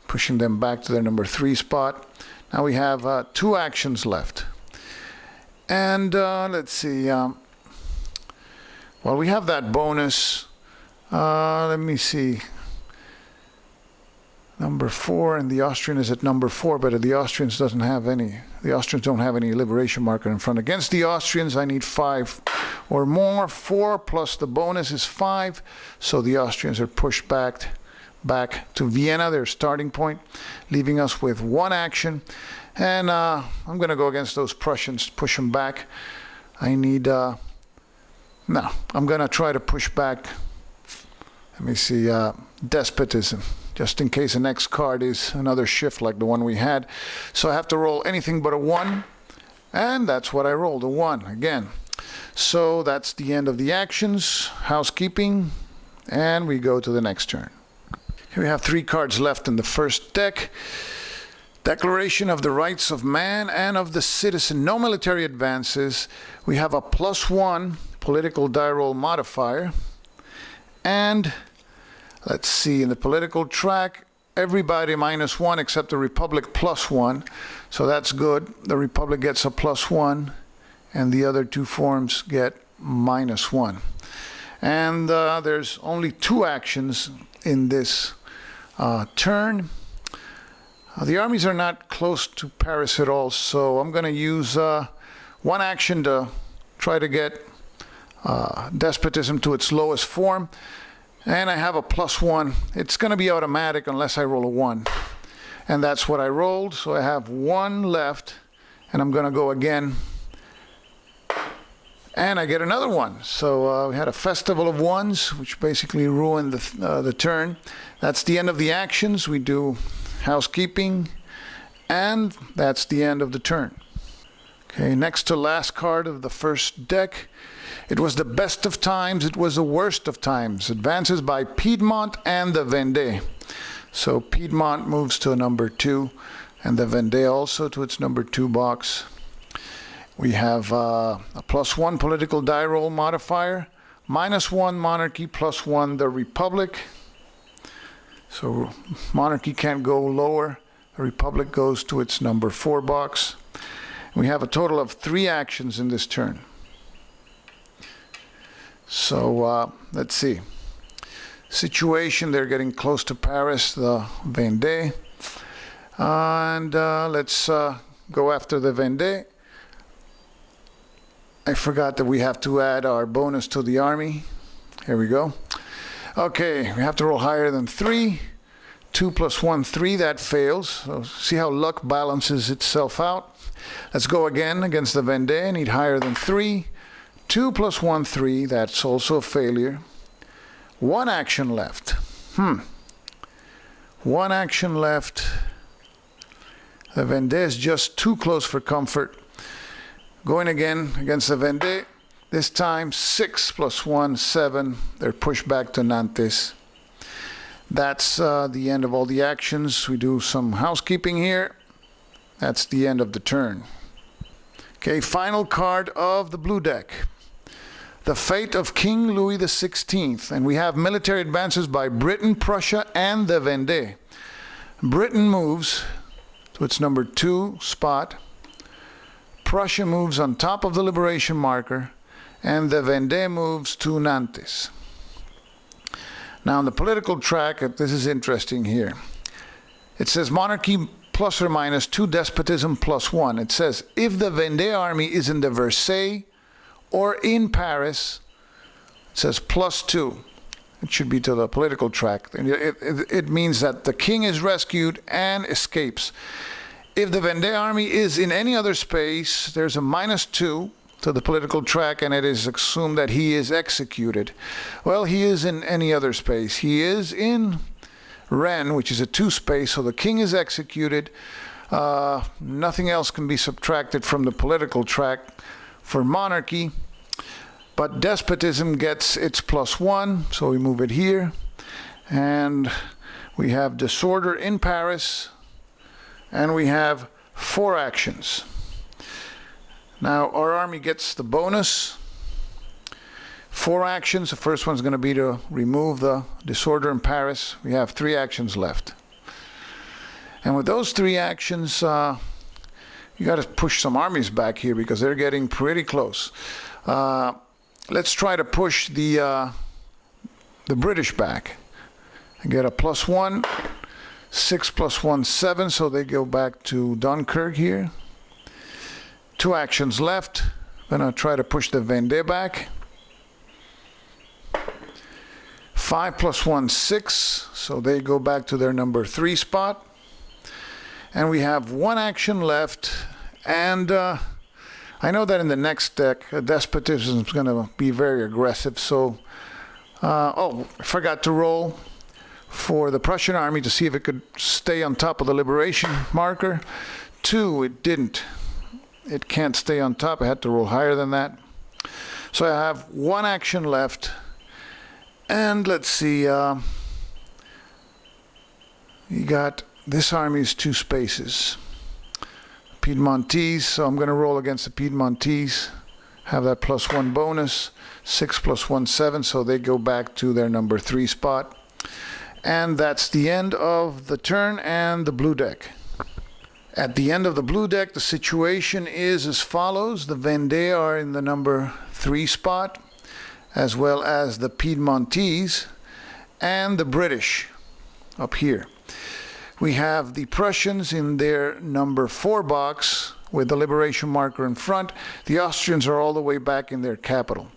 pushing them back to their number 3 spot. Now we have 2 actions left. And let's see. Well, we have that bonus. Let me see. Number 4, and the Austrian is at number 4, but the Austrians doesn't have any. The Austrians don't have any liberation marker in front. Against the Austrians, I need 5 or more. 4 plus the bonus is 5. So the Austrians are pushed back to Vienna, their starting point, leaving us with 1 action. And I'm going to go against those Prussians, push them back. I need, no, I'm going to try to push back. Let me see, despotism, just in case the next card is another shift like the one we had. So I have to roll anything but a 1, and that's what I rolled, a 1 again. So that's the end of the actions, housekeeping, and we go to the next turn. Here we have 3 cards left in the first deck. Declaration of the Rights of Man and of the Citizen. No military advances. We have a +1 political die roll modifier. And let's see, in the political track, everybody -1 except the Republic +1. So that's good. The Republic gets a +1, and the other 2 forms get -1. And there's only 2 actions in this turn. The armies are not close to Paris at all, so I'm going to use 1 action to try to get despotism to its lowest form. And I have a +1. It's going to be automatic unless I roll a 1. And that's what I rolled, so I have 1 left, and I'm going to go again. And I get another 1. So we had a festival of 1s, which basically ruined the turn. That's the end of the actions. We do housekeeping, and that's the end of the turn. Okay, next to last card of the first deck. It was the best of times, it was the worst of times. Advances by Piedmont and the Vendée. So Piedmont moves to a number 2, and the Vendée also to its number 2 box. We have a +1 political die roll modifier, -1 monarchy, +1 the Republic. So monarchy can't go lower. The Republic goes to its number 4 box. We have a total of 3 actions in this turn. So let's see. Situation, they're getting close to Paris, the Vendée. And let's go after the Vendée. I forgot that we have to add our bonus to the army. Here we go. Okay, we have to roll higher than 3. 2 + 1, 3, that fails. So see how luck balances itself out. Let's go again against the Vendée. Need higher than 3. 2 + 1, 3, that's also a failure. 1 action left. 1 action left. The Vendée is just too close for comfort. Going again against the Vendée. This time 6 + 1, 7. They're pushed back to Nantes. That's the end of all the actions. We do some housekeeping here. That's the end of the turn. Okay, final card of the blue deck. The fate of King Louis XVI. And we have military advances by Britain, Prussia, and the Vendée. Britain moves to its number 2 spot. Prussia moves on top of the liberation marker. And the Vendée moves to Nantes. Now on the political track, this is interesting here. It says monarchy plus or minus 2, despotism plus 1. It says if the Vendée army is in the Versailles or in Paris, it says plus 2. It should be to the political track. It means that the king is rescued and escapes. If the Vendée army is in any other space, there's a minus 2 to the political track, and it is assumed that he is executed. Well, he is in any other space. He is in Rennes, which is a 2 space, so the king is executed. Nothing else can be subtracted from the political track for monarchy, but despotism gets its plus 1, so we move it here. And we have disorder in Paris, and we have 4 actions. Now our army gets the bonus. 4 actions. The first one's going to be to remove the disorder in Paris. We have 3 actions left. And with those 3 actions, you got to push some armies back here because they're getting pretty close. Let's try to push the British back and get a plus 1. 6 + 1, 7, so they go back to Dunkirk here. 2 actions left. I'm going to try to push the Vendée back. 5 + 1, 6, so they go back to their number 3 spot. And we have 1 action left, and I know that in the next deck, despotism is going to be very aggressive, so I forgot to roll for the Prussian army to see if it could stay on top of the liberation marker. 2, it didn't. It can't stay on top. I had to roll higher than that. So I have 1 action left. And let's see. You got this army's 2 spaces. Piedmontese. So I'm going to roll against the Piedmontese. Have that plus 1 bonus. 6 + 1, 7. So they go back to their number 3 spot. And that's the end of the turn and the blue deck. At the end of the blue deck, the situation is as follows. The Vendée are in the number 3 spot, as well as the Piedmontese and the British up here. We have the Prussians in their number 4 box with the liberation marker in front. The Austrians are all the way back in their capital.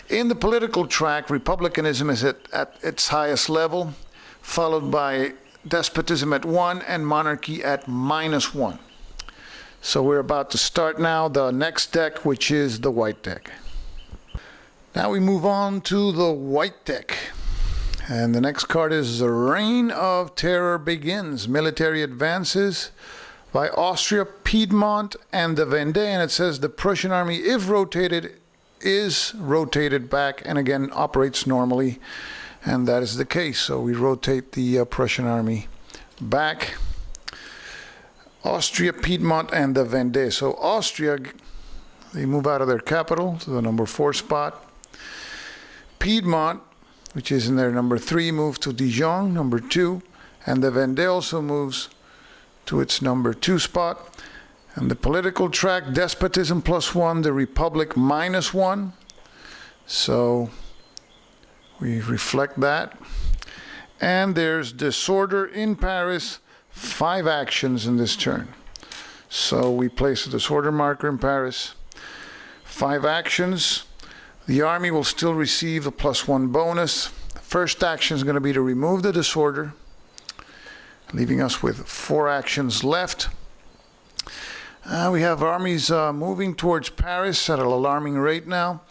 In the political track, republicanism is at its highest level, followed by despotism at 1 and monarchy at -1. So we're about to start now the next deck, which is the white deck. Now we move on to the white deck. And the next card is The Reign of Terror Begins. Military advances by Austria, Piedmont, and the Vendée. And it says the Prussian army, if rotated, is rotated back and again operates normally. And that is the case. So we rotate the Prussian army back. Austria, Piedmont, and the Vendée. So Austria, they move out of their capital to the number 4 spot. Piedmont, which is in their number 3, moves to Dijon, number 2. And the Vendée also moves to its number 2 spot. And the political track, despotism plus 1, the republic -1. So we reflect that. And there's disorder in Paris, 5 actions in this turn. So we place a disorder marker in Paris, 5 actions. The army will still receive a +1 bonus. First action is going to be to remove the disorder, leaving us with 4 actions left. We have armies moving towards Paris at an alarming rate now.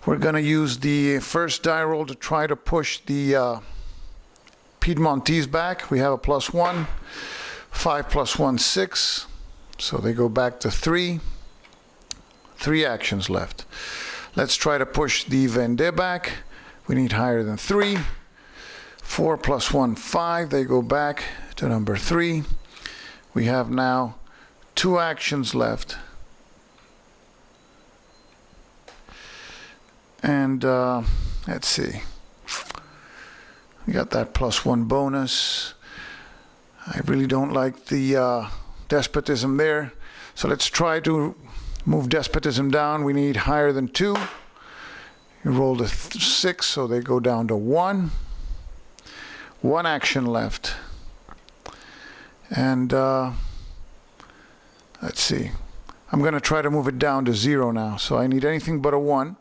We're going to use the first die roll to try to push the Piedmontese back. We have a +1, 5 + 1, 6. So they go back to 3. 3 actions left. Let's try to push the Vendée back. We need higher than 3. 4 plus 1, 5. They go back to number 3. We have now 2 actions left. And let's see. We got that +1 bonus. I really don't like the despotism there. So let's try to move despotism down. We need higher than 2. You rolled a 6, so they go down to 1. 1 action left. And let's see. I'm going to try to move it down to 0 now. So I need anything but a 1.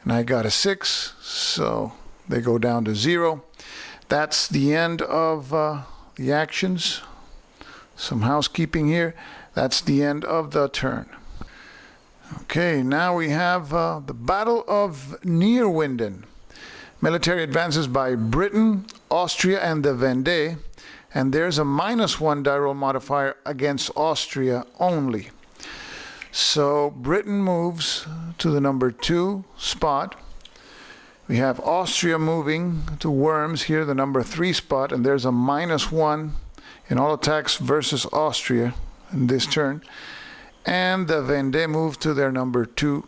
And I got a 6, so they go down to 0. That's the end of the actions. Some housekeeping here. That's the end of the turn. Okay, now we have the Battle of Neerwinden. Military advances by Britain, Austria, and the Vendée. And there's a -1 die roll modifier against Austria only. So Britain moves to the number 2 spot. We have Austria moving to Worms here, the number 3 spot, and there's a -1 in all attacks versus Austria in this turn. And the Vendée move to their number 2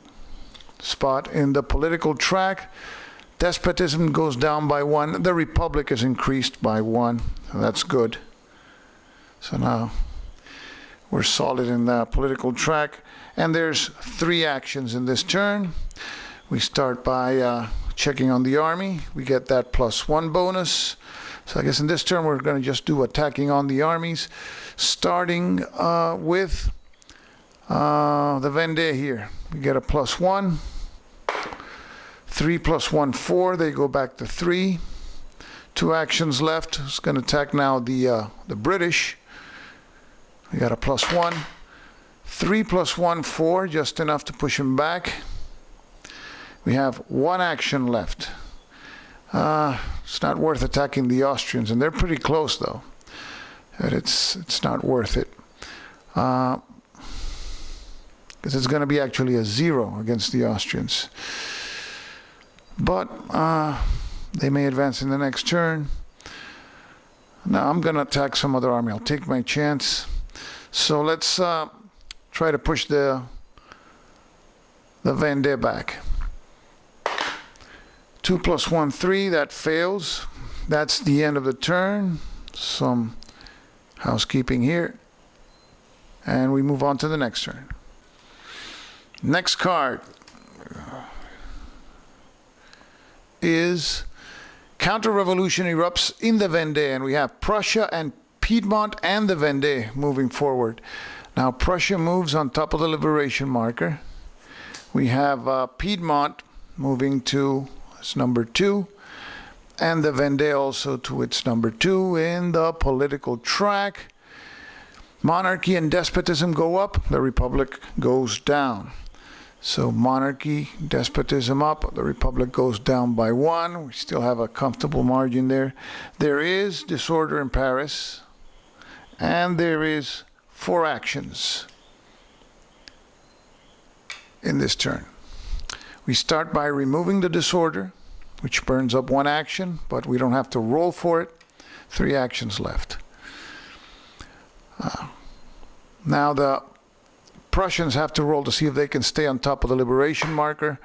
spot. In the political track, despotism goes down by 1. The Republic is increased by 1. So that's good. So now we're solid in the political track. And there's 3 actions in this turn. We start by checking on the army. We get that +1 bonus. So I guess in this turn we're going to just do attacking on the armies, starting with the Vendée here. We get a +1. 3 plus 1, 4. They go back to 3. 2 actions left. It's going to attack now the British. We got a +1. 3 plus 1, 4. Just enough to push him back. We have 1 action left. It's not worth attacking the Austrians, and they're pretty close though. But it's not worth it. Because it's going to be actually a 0 against the Austrians. But they may advance in the next turn. Now I'm going to attack some other army. I'll take my chance. So let's try to push the Vendée back. 2 plus 1, 3. That fails. That's the end of the turn. Some housekeeping here. And we move on to the next turn. Next card is counter-revolution erupts in the Vendée, and we have Prussia and Piedmont and the Vendée moving forward. Now Prussia moves on top of the liberation marker. We have Piedmont moving to its number 2, and the Vendée also to its number 2 in the political track. Monarchy and despotism go up, the Republic goes down. So monarchy, despotism up, the Republic goes down by 1. We still have a comfortable margin there. There is disorder in Paris, and there is 4 actions in this turn. We start by removing the disorder, which burns up 1 action, but we don't have to roll for it. 3 actions left. Now the Prussians have to roll to see if they can stay on top of the liberation marker.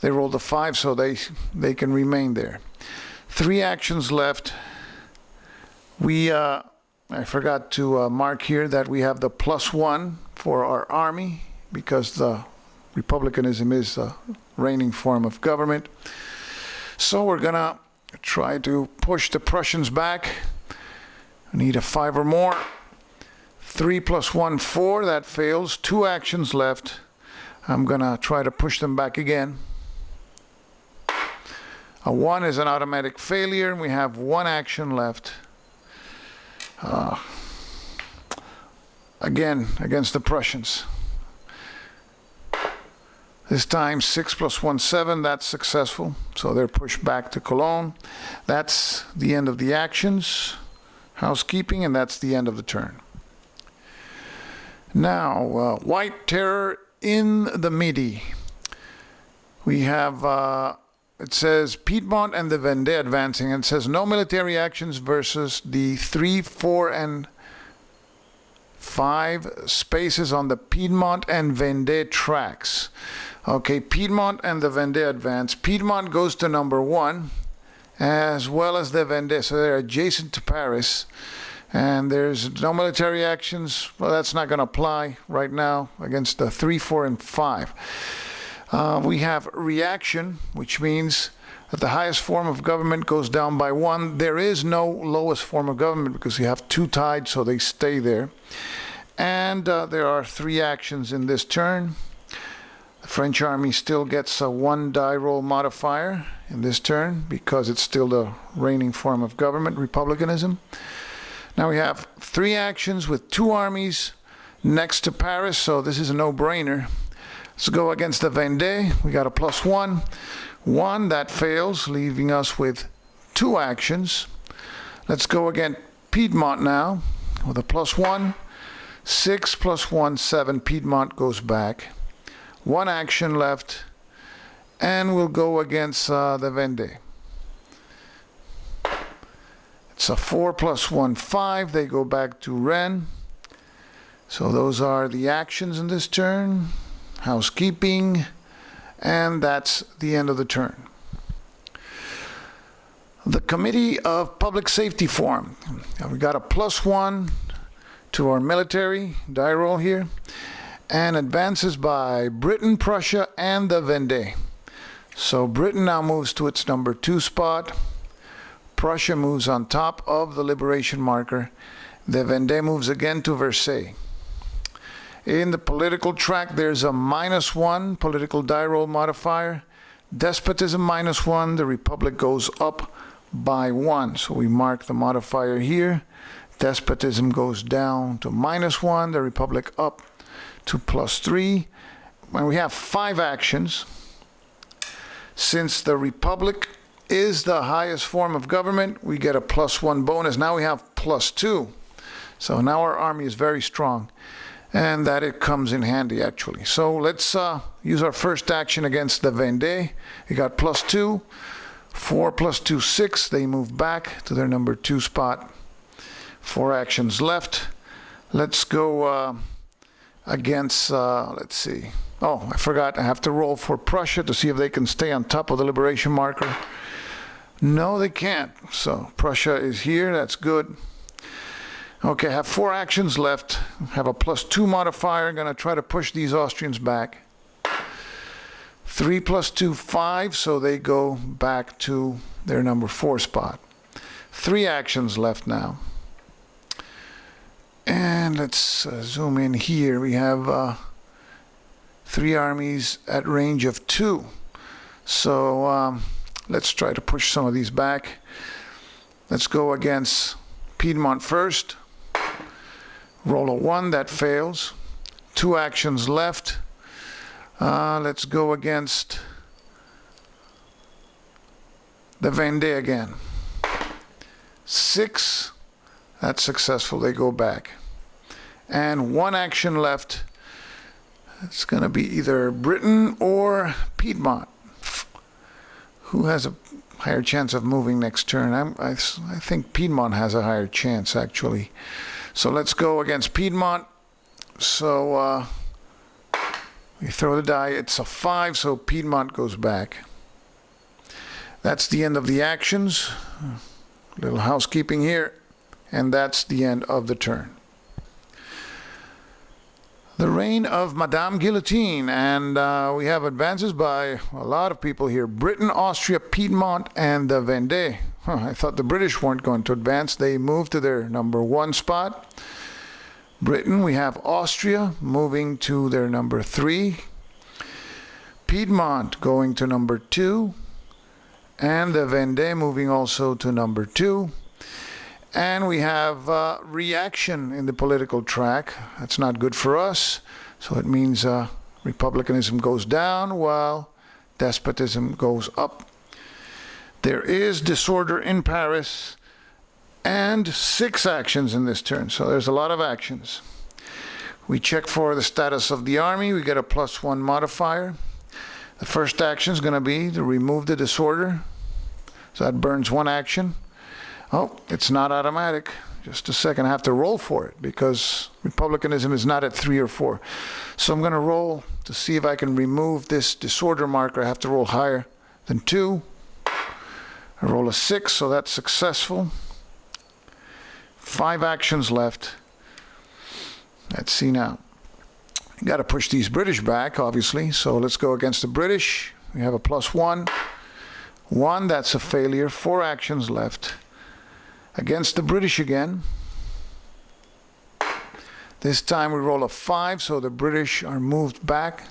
They rolled a 5, so they can remain there. 3 actions left. We I forgot to mark here that we have the +1 for our army, because the republicanism is the reigning form of government. So we're gonna try to push the Prussians back. We need a 5 or more. 3 plus 1, 4. That fails. 2 actions left. I'm gonna try to push them back again. A 1 is an automatic failure, and we have 1 action left. Again, against the Prussians. This time 6 plus 1, 7. That's successful. So they're pushed back to Cologne. That's the end of the actions. Housekeeping, and that's the end of the turn. Now, white terror in the Midi. We have, it says Piedmont and the Vendée advancing, and it says no military actions versus the 3, 4, and 5 spaces on the Piedmont and Vendée tracks. Okay, Piedmont and the Vendée advance. Piedmont goes to number 1, as well as the Vendée, so they're adjacent to Paris. And there's no military actions. Well, that's not going to apply right now against the 3, 4, and 5. We have reaction, which means that the highest form of government goes down by 1. There is no lowest form of government because you have 2 tied, so they stay there. And there are 3 actions in this turn. The French army still gets a 1 die roll modifier in this turn because it's still the reigning form of government, republicanism. Now we have 3 actions with 2 armies next to Paris, so this is a no-brainer. Let's go against the Vendée. We got a +1. 1, that fails, leaving us with 2 actions. Let's go against Piedmont now with a +1. 6 + 1, 7. Piedmont goes back. 1 action left, and we'll go against the Vendée. It's a 4 + 1, 5. They go back to Rennes. So those are the actions in this turn. Housekeeping, and that's the end of the turn. The Committee of Public Safety formed. We got a +1 to our military die roll here, and advances by Britain, Prussia, and the Vendée. So Britain now moves to its number 2 spot. Prussia moves on top of the liberation marker. The Vendée moves again to Versailles. In the political track, there's a -1 political die roll modifier. Despotism -1. The Republic goes up by 1. So we mark the modifier here. Despotism goes down to -1. The Republic up to +3. When we have 5 actions, since the Republic is the highest form of government, we get a +1 bonus. Now we have +2. So now our army is very strong. And that it comes in handy, actually. So let's use our first action against the Vendée. We got +2. 4 + 2, 6. They move back to their number 2 spot. 4 actions left. Let's go against, let's see. Oh, I forgot. I have to roll for Prussia to see if they can stay on top of the liberation marker. No, they can't. So Prussia is here. That's good. Okay, I have 4 actions left. Have a +2 modifier. I'm going to try to push these Austrians back. 3 + 2, 5. So they go back to their number 4 spot. 3 actions left now. And let's zoom in here. We have 3 armies at range of 2. So let's try to push some of these back. Let's go against Piedmont first. Roll a 1, that fails. 2 actions left. Let's go against the Vendée again. 6, that's successful, they go back. And 1 action left. It's going to be either Britain or Piedmont. Who has a higher chance of moving next turn? I think Piedmont has a higher chance, actually. So let's go against Piedmont. So we throw the die. It's a 5, so Piedmont goes back. That's the end of the actions. A little housekeeping here. And that's the end of the turn. The reign of Madame Guillotine, and we have advances by a lot of people here. Britain, Austria, Piedmont, and the Vendée. I thought the British weren't going to advance. They moved to their number 1 spot. Britain, we have Austria moving to their number 3. Piedmont going to number 2. And the Vendée moving also to number 2. And we have reaction in the political track. That's not good for us. So it means republicanism goes down while despotism goes up. There is disorder in Paris and 6 actions in this turn. So there's a lot of actions. We check for the status of the army. We get a +1 modifier. The first action is going to be to remove the disorder. So that burns 1 action. Oh, it's not automatic. Just a second, I have to roll for it because republicanism is not at 3 or 4. So I'm going to roll to see if I can remove this disorder marker. I have to roll higher than 2. I roll a 6, so that's successful. 5 actions left. Let's see now. You got to push these British back, obviously. So let's go against the British. We have a +1. 1, that's a failure. 4 actions left. Against the British again. This time we roll a 5, so the British are moved back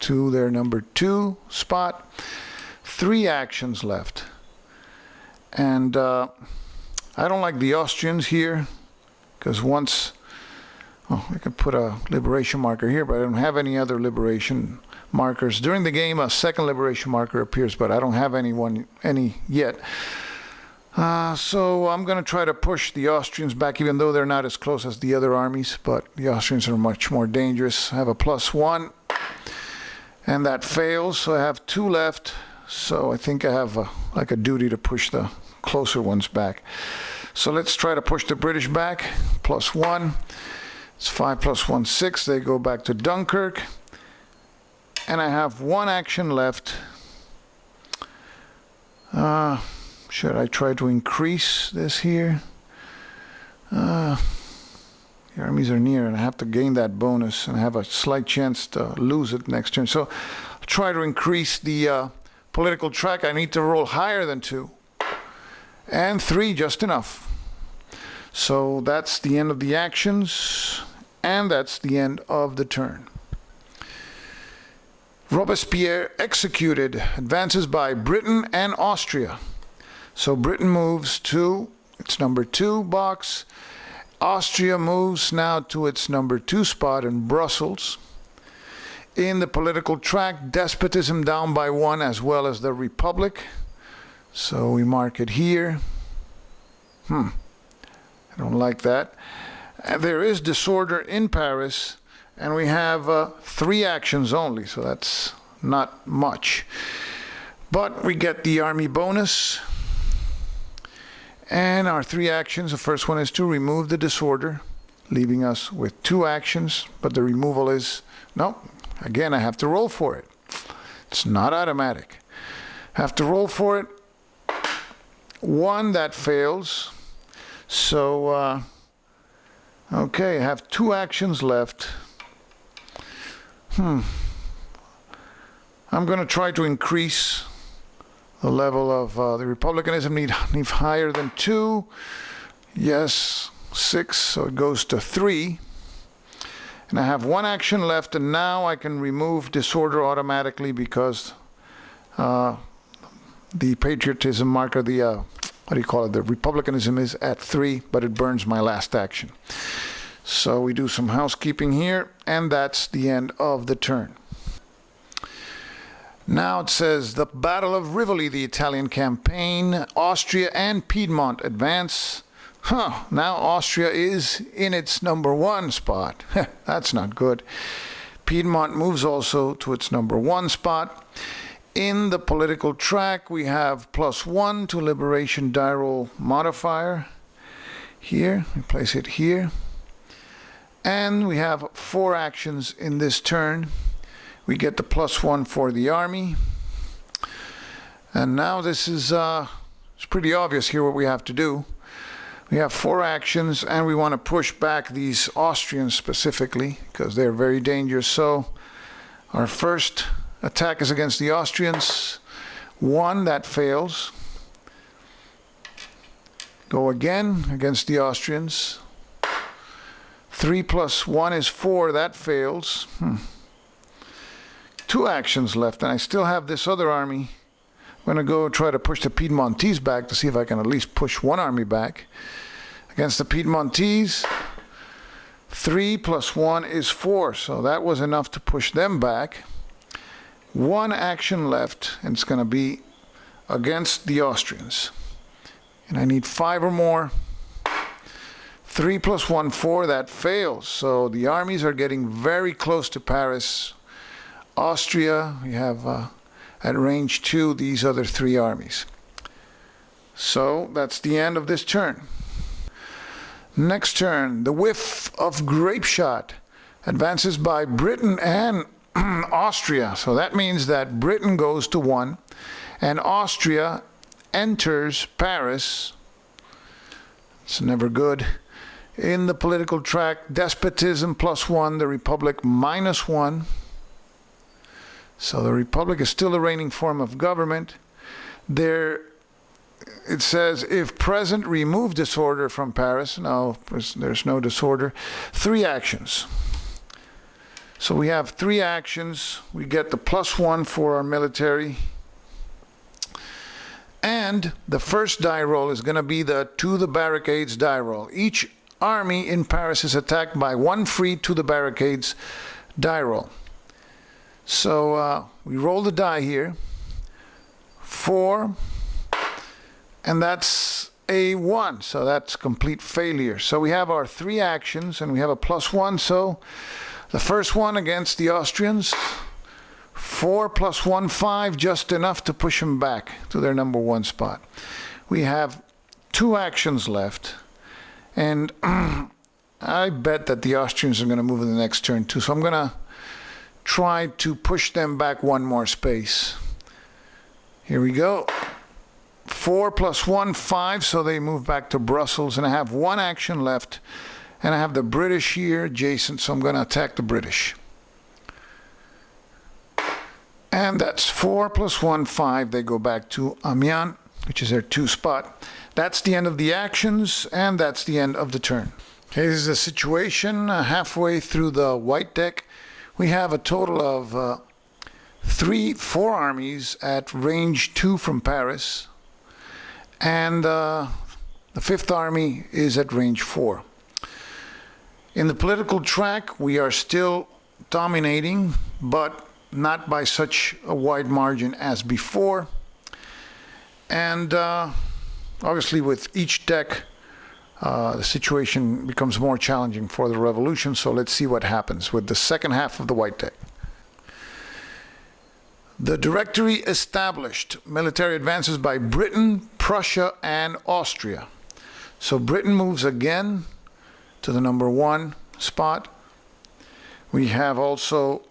to their number 2 spot. 3 actions left. And I don't like the Austrians here, because once, oh, I could put a liberation marker here, but I don't have any other liberation markers. During the game, a second liberation marker appears, but I don't have any yet. So I'm going to try to push the Austrians back, even though they're not as close as the other armies, but the Austrians are much more dangerous. I have a +1, and that fails, so I have 2 left. So I think I have like a duty to push the closer ones back. So let's try to push the British back. +1. It's 5 + 1, 6. They go back to Dunkirk. And I have 1 action left. Should I try to increase this here? The armies are near, and I have to gain that bonus, and I have a slight chance to lose it next turn. So I'll try to increase the political track. I need to roll higher than 2. And 3, just enough. So that's the end of the actions, and that's the end of the turn. Robespierre executed. Advances by Britain and Austria. So Britain moves to its number 2 box. Austria moves now to its number 2 spot in Brussels. In the political track, despotism down by 1, as well as the Republic. So we mark it here. I don't like that. There is disorder in Paris, and we have 3 actions only, so that's not much. But we get the army bonus. And our 3 actions, the first one is to remove the disorder, leaving us with 2 actions, but the removal is, no, again, I have to roll for it. It's not automatic. Have to roll for it. 1, that fails. So, okay, I have 2 actions left. I'm going to try to increase the level of the republicanism. Need higher than 2. Yes, 6, so it goes to 3. And I have 1 action left, and now I can remove disorder automatically because the patriotism marker, the what do you call it? The republicanism is at 3, but it burns my last action. So we do some housekeeping here, and that's the end of the turn. Now it says the Battle of Rivoli, the Italian campaign. Austria and Piedmont advance. Now Austria is in its number 1 spot. That's not good. Piedmont moves also to its number 1 spot. In the political track, we have +1 to Liberation die roll modifier. Here, we place it here. And we have 4 actions in this turn. We get the +1 for the army. And now this is it's pretty obvious here what we have to do. We have 4 actions, and we want to push back these Austrians specifically because they're very dangerous. So our first attack is against the Austrians. 1, that fails. Go again against the Austrians. 3 + 1 is 4, that fails. 2 actions left, and I still have this other army. I'm going to go try to push the Piedmontese back to see if I can at least push 1 army back. Against the Piedmontese, 3 + 1 is 4, so that was enough to push them back. 1 action left, and it's going to be against the Austrians. And I need 5 or more. 3 plus 1, 4, that fails. So the armies are getting very close to Paris. Austria, we have at range 2 these other 3 armies. So that's the end of this turn. Next turn, the whiff of grape shot advances by Britain and Austria. So that means that Britain goes to 1 and Austria enters Paris. It's never good. In the political track, despotism +1, the Republic -1. So the Republic is still the reigning form of government. There, it says, if present, remove disorder from Paris. No, there's no disorder. 3 actions. So we have 3 actions. We get the +1 for our military. And the first die roll is going to be the to the barricades die roll. Each army in Paris is attacked by 1 free to the barricades die roll. So we roll the die here. 4. And that's a 1. So that's complete failure. So we have our 3 actions and we have a +1. So the first one against the Austrians. 4 plus 1, 5, just enough to push them back to their number 1 spot. We have 2 actions left, and I bet that the Austrians are going to move in the next turn too, so I'm going to try to push them back 1 more space. Here we go. 4 plus 1, 5, so they move back to Brussels, and I have 1 action left, and I have the British here adjacent, so I'm going to attack the British. And that's 4 plus 1, 5. They go back to Amiens, which is their 2 spot. That's the end of the actions, and that's the end of the turn. Okay, this is the situation halfway through the white deck. We have a total of 4 armies at range 2 from Paris, and the 5th army is at range 4. In the political track, we are still dominating, but not by such a wide margin as before. And obviously with each deck, the situation becomes more challenging for the revolution. So let's see what happens with the second half of the white deck. The directory established. Military advances by Britain, Prussia, and Austria. So Britain moves again to the number 1 spot. We have also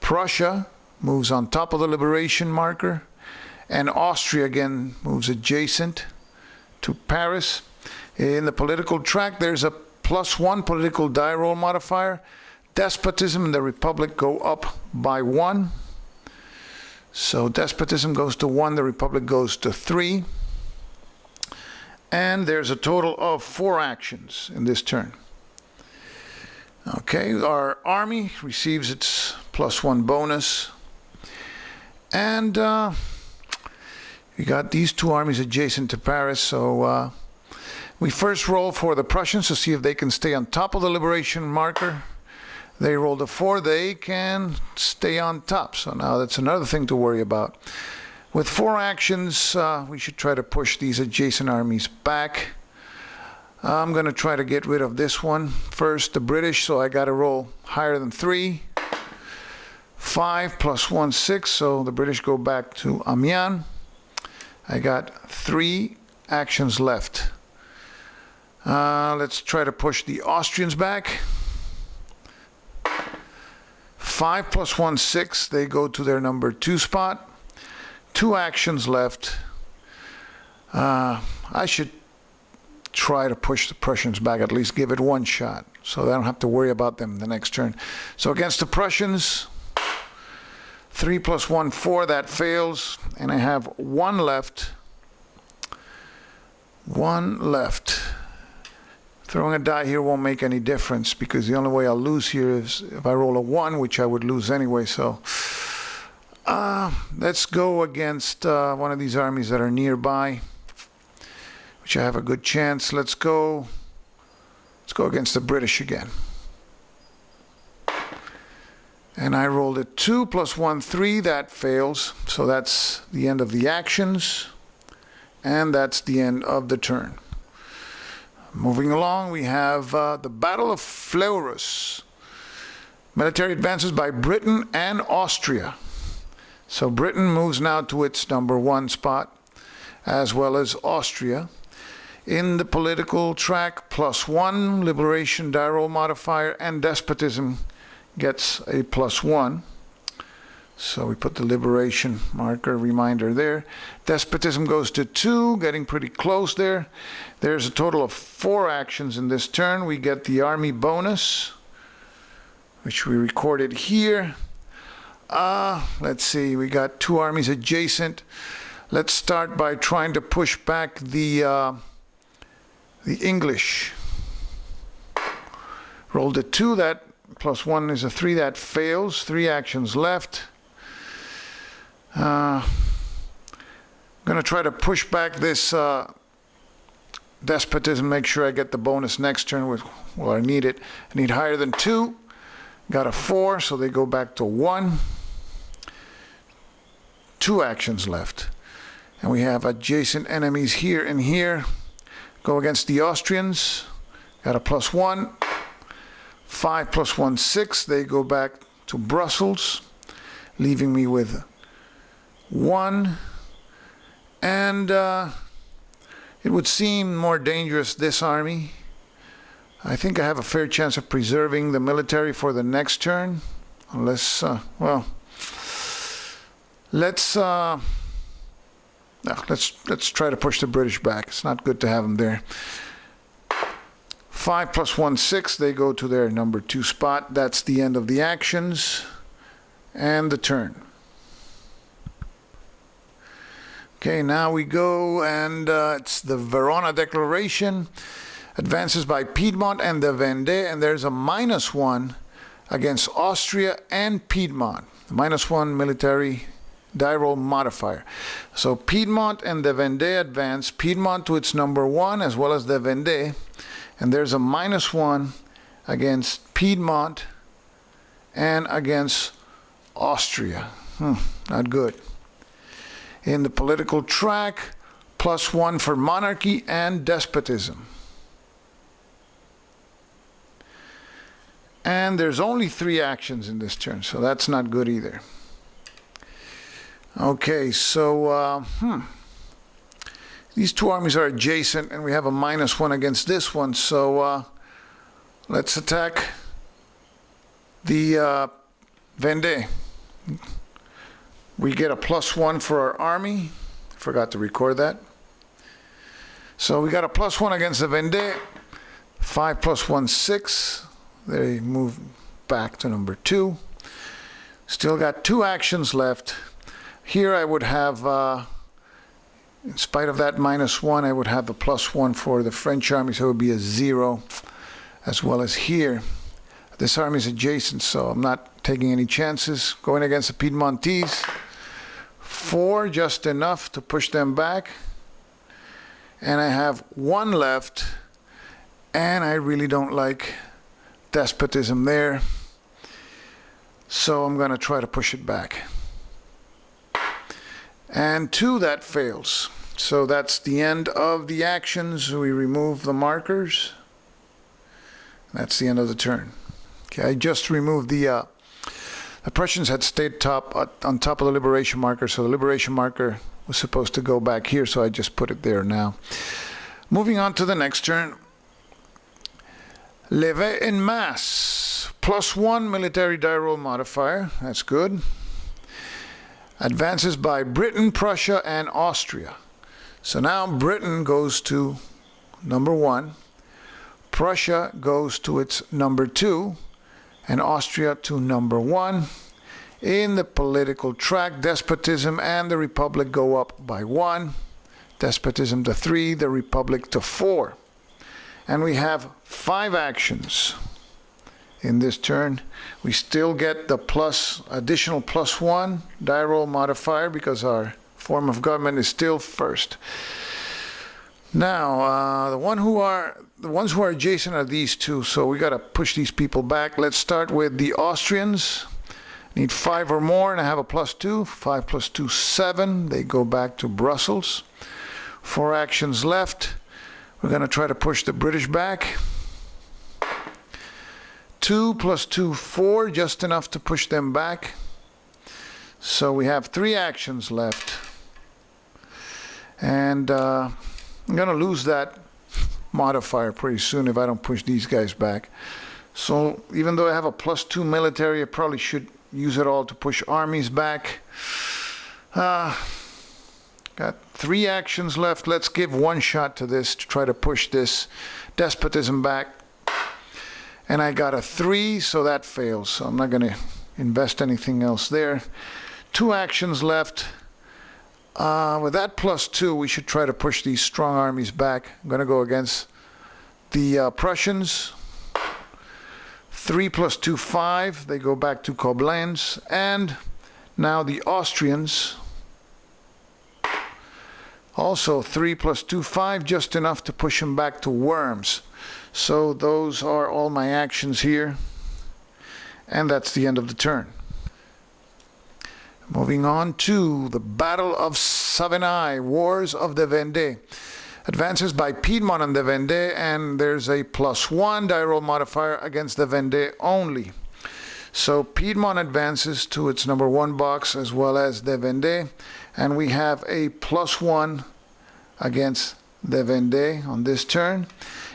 Prussia moves on top of the liberation marker, and Austria again moves adjacent to Paris. In the political track, there's a +1 political die roll modifier. Despotism and the Republic go up by 1. So despotism goes to 1, the Republic goes to 3. And there's a total of 4 actions in this turn. Okay, our army receives its +1 bonus. And we got these 2 armies adjacent to Paris, so we first roll for the Prussians to see if they can stay on top of the liberation marker. They rolled a 4, they can stay on top. So now that's another thing to worry about. With 4 actions, we should try to push these adjacent armies back. I'm going to try to get rid of this one first, the British, so I got to roll higher than 3. 5 plus 1, 6, so the British go back to Amiens. I got 3 actions left. Let's try to push the Austrians back. 5 plus 1, 6, they go to their number 2 spot. 2 actions left. I should try to push the Prussians back, at least give it 1 shot, so I don't have to worry about them the next turn. So against the Prussians, 3 plus 1, 4, that fails, and I have 1 left. 1 left. Throwing a die here won't make any difference, because the only way I'll lose here is if I roll a 1, which I would lose anyway. So let's go against one of these armies that are nearby, which I have a good chance. Let's go against the British again. And I rolled a 2 plus 1, 3. That fails. So that's the end of the actions. And that's the end of the turn. Moving along, we have the Battle of Fleurus. Military advances by Britain and Austria. So Britain moves now to its #1 spot, as well as Austria. In the political track, +1, liberation, die roll modifier, and despotism gets a +1. So we put the liberation marker reminder there. Despotism goes to 2, getting pretty close there. There's a total of 4 actions in this turn. We get the army bonus, which we recorded here. Let's see, we got 2 armies adjacent. Let's start by trying to push back the English. Rolled a 2, that +1 is a 3, that fails. 3 actions left. I'm going to try to push back this despotism, make sure I get the bonus next turn. Well, I need it. I need higher than 2. Got a 4, so they go back to 1. 2 actions left. And we have adjacent enemies here and here. Go against the Austrians. Got a +1. 5 + 1, 6. They go back to Brussels, leaving me with 1. And it would seem more dangerous, this army. I think I have a fair chance of preserving the military for the next turn. Unless, well, let's try to push the British back. It's not good to have them there. 5 + 1, 6. They go to their #2 spot. That's the end of the actions and the turn. Okay, now we go, and it's the Verona Declaration. Advances by Piedmont and the Vendée, and there's a -1 against Austria and Piedmont. -1 military die roll modifier. So Piedmont and the Vendée advance. Piedmont to its #1 as well as the Vendée, and there's a -1 against Piedmont and against Austria. Not good. In the political track, +1 for monarchy and despotism. And there's only 3 actions in this turn, so that's not good either. Okay, so these 2 armies are adjacent, and we have a -1 against this one, so let's attack the Vendée. We get a +1 for our army. Forgot to record that. So we got a +1 against the Vendée. 5 + 1, 6. They move back to #2. Still got 2 actions left. Here I would have, in spite of that -1, I would have the +1 for the French army, so it would be a 0, as well as here. This army is adjacent, so I'm not taking any chances. Going against the Piedmontese. 4, just enough to push them back. And I have 1 left, and I really don't like despotism there. So I'm going to try to push it back. And 2, that fails. So that's the end of the actions. We remove the markers. That's the end of the turn. Okay, I just removed the Prussians had stayed on top of the liberation marker, so the liberation marker was supposed to go back here, so I just put it there now. Moving on to the next turn. Levee in Masse. +1 military die roll modifier. That's good. Advances by Britain, Prussia, and Austria. So now Britain goes to #1. Prussia goes to its #2. And Austria to #1. In the political track, despotism and the Republic go up by 1. Despotism to 3, the Republic to 4. And we have 5 actions in this turn. We still get the additional +1 die roll modifier because our form of government is still first. Now, the ones who are adjacent are these 2, so we got to push these people back. Let's start with the Austrians. Need 5 or more, and I have a +2. 5 + 2, 7. They go back to Brussels. 4 actions left. We're going to try to push the British back. 2 plus 2, 4, just enough to push them back. So we have 3 actions left. And I'm going to lose that modifier pretty soon if I don't push these guys back. So even though I have a +2 military, I probably should use it all to push armies back. Got 3 actions left. Let's give one shot to this to try to push this despotism back. And I got a 3, so that fails. So I'm not going to invest anything else there. 2 actions left. With that +2, we should try to push these strong armies back. I'm going to go against the Prussians. 3 plus 2, 5. They go back to Koblenz. And now the Austrians. Also 3 plus 2, 5, just enough to push them back to Worms. So those are all my actions here. And that's the end of the turn. Moving on to the Battle of Savigny, Wars of the Vendée. Advances by Piedmont and the Vendée, and there's a +1 die roll modifier against the Vendée only. So Piedmont advances to its number 1 box as well as the Vendée, and we have a +1 against the Vendée on this turn.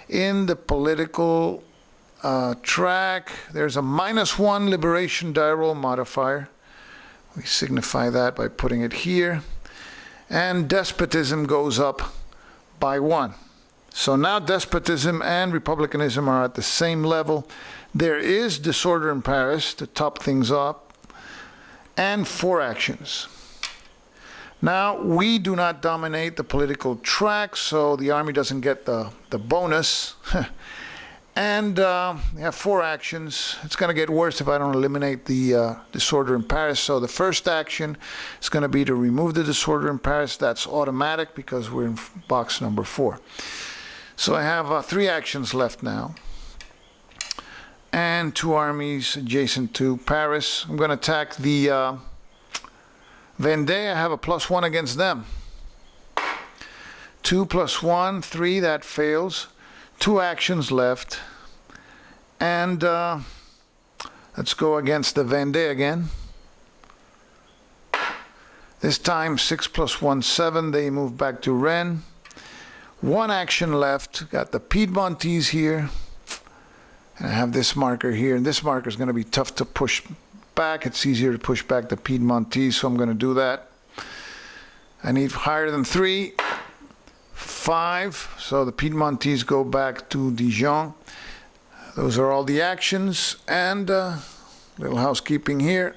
In the political track, there's a -1 liberation die roll modifier. We signify that by putting it here. And despotism goes up by 1. So now despotism and republicanism are at the same level. There is disorder in Paris to top things up. And 4 actions. Now, we do not dominate the political track, so the army doesn't get the bonus. And we have 4 actions. It's going to get worse if I don't eliminate the disorder in Paris. So the first action is going to be to remove the disorder in Paris. That's automatic because we're in box number 4. So I have 3 actions left now. And 2 armies adjacent to Paris. I'm going to attack the Vendée. I have a +1 against them. 2 plus 1, 3, that fails. 2 actions left. And let's go against the Vendée again. This time 6 plus 1, 7. They move back to Rennes. 1 action left. Got the Piedmontese here. And I have this marker here. And this marker is going to be tough to push back. It's easier to push back the Piedmontese, so I'm going to do that. I need higher than 3. 5, so the Piedmontese go back to Dijon. Those are all the actions, and little housekeeping here.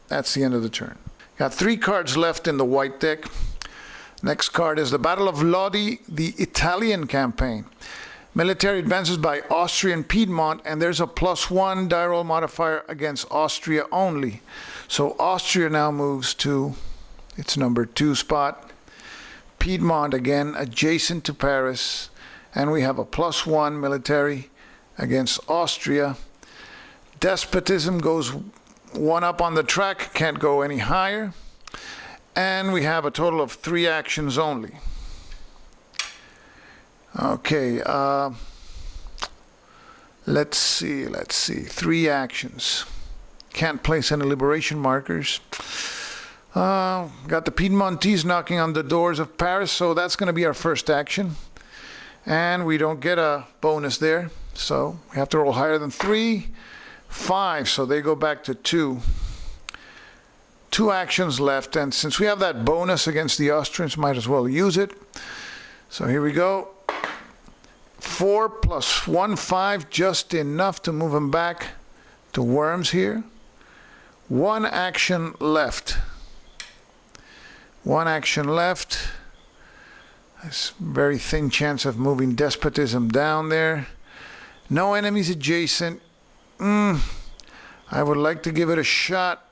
That's the end of the turn. Got 3 cards left in the white deck. Next card is the Battle of Lodi, the Italian campaign. Military advances by Austrian Piedmont, and there's a +1 die roll modifier against Austria only. So Austria now moves to its number 2 spot. Piedmont again adjacent to Paris, and we have a +1 military against Austria. Despotism goes 1 up on the track, can't go any higher, and we have a total of 3 actions only. Okay, let's see, 3 actions. Can't place any liberation markers. Got the Piedmontese knocking on the doors of Paris, so that's going to be our first action. And we don't get a bonus there, so we have to roll higher than 3. 5, so they go back to 2. 2 actions left, and since we have that bonus against the Austrians, might as well use it. So here we go. 4 plus 1, 5, just enough to move them back to Worms here. 1 action left. 1 action left. There's a very thin chance of moving despotism down there. No enemies adjacent. I would like to give it a shot.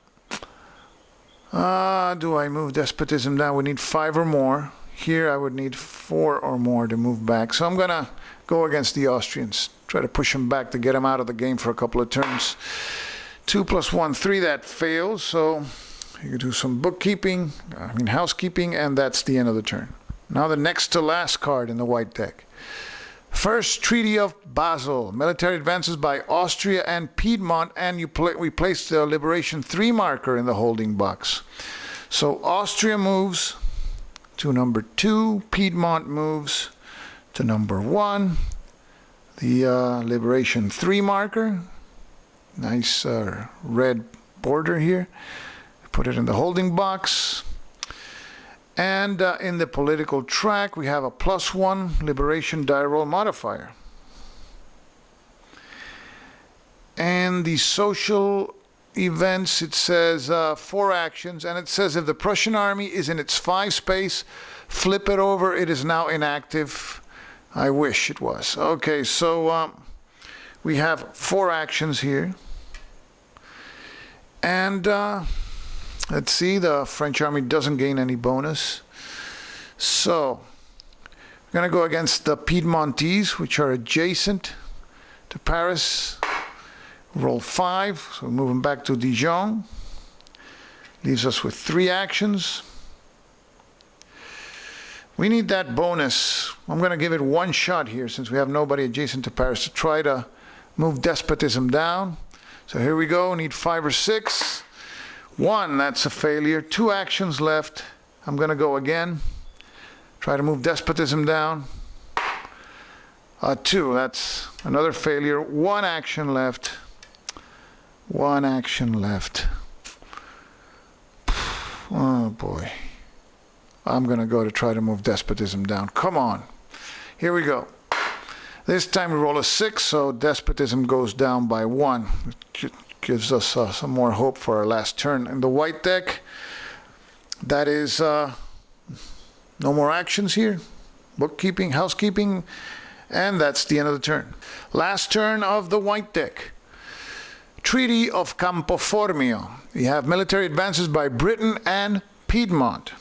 Do I move despotism down? We need 5 or more. Here I would need 4 or more to move back. So I'm going to go against the Austrians. Try to push them back to get them out of the game for a couple of turns. 2 plus 1, 3, that fails. So you can do some housekeeping, and that's the end of the turn. Now the next to last card in the white deck. First Treaty of Basel. Military advances by Austria and Piedmont, and we place the Liberation 3 marker in the holding box. So Austria moves to number 2. Piedmont moves to number 1. The Liberation 3 marker. Nice red border here. Put it in the holding box. And in the political track, we have a +1 Liberation die roll modifier. And the social events, it says 4 actions, and it says if the Prussian army is in its 5 space, flip it over, it is now inactive. I wish it was. Okay, so we have 4 actions here. And let's see, the French army doesn't gain any bonus. So, we're going to go against the Piedmontese, which are adjacent to Paris. Roll 5, so move them back to Dijon. Leaves us with 3 actions. We need that bonus. I'm going to give it 1 shot here, since we have nobody adjacent to Paris, to try to move despotism down. So here we go, need 5 or 6. 1, that's a failure. 2 actions left. I'm going to go again. Try to move despotism down. 2, that's another failure. 1 action left. 1 action left. Oh boy. I'm going to go to try to move despotism down. Come on. Here we go. This time we roll a 6, so despotism goes down by 1. Gives us some more hope for our last turn. In the white deck, that is no more actions here. Bookkeeping, housekeeping, and that's the end of the turn. Last turn of the white deck. Treaty of Campo Formio. We have military advances by Britain and Piedmont.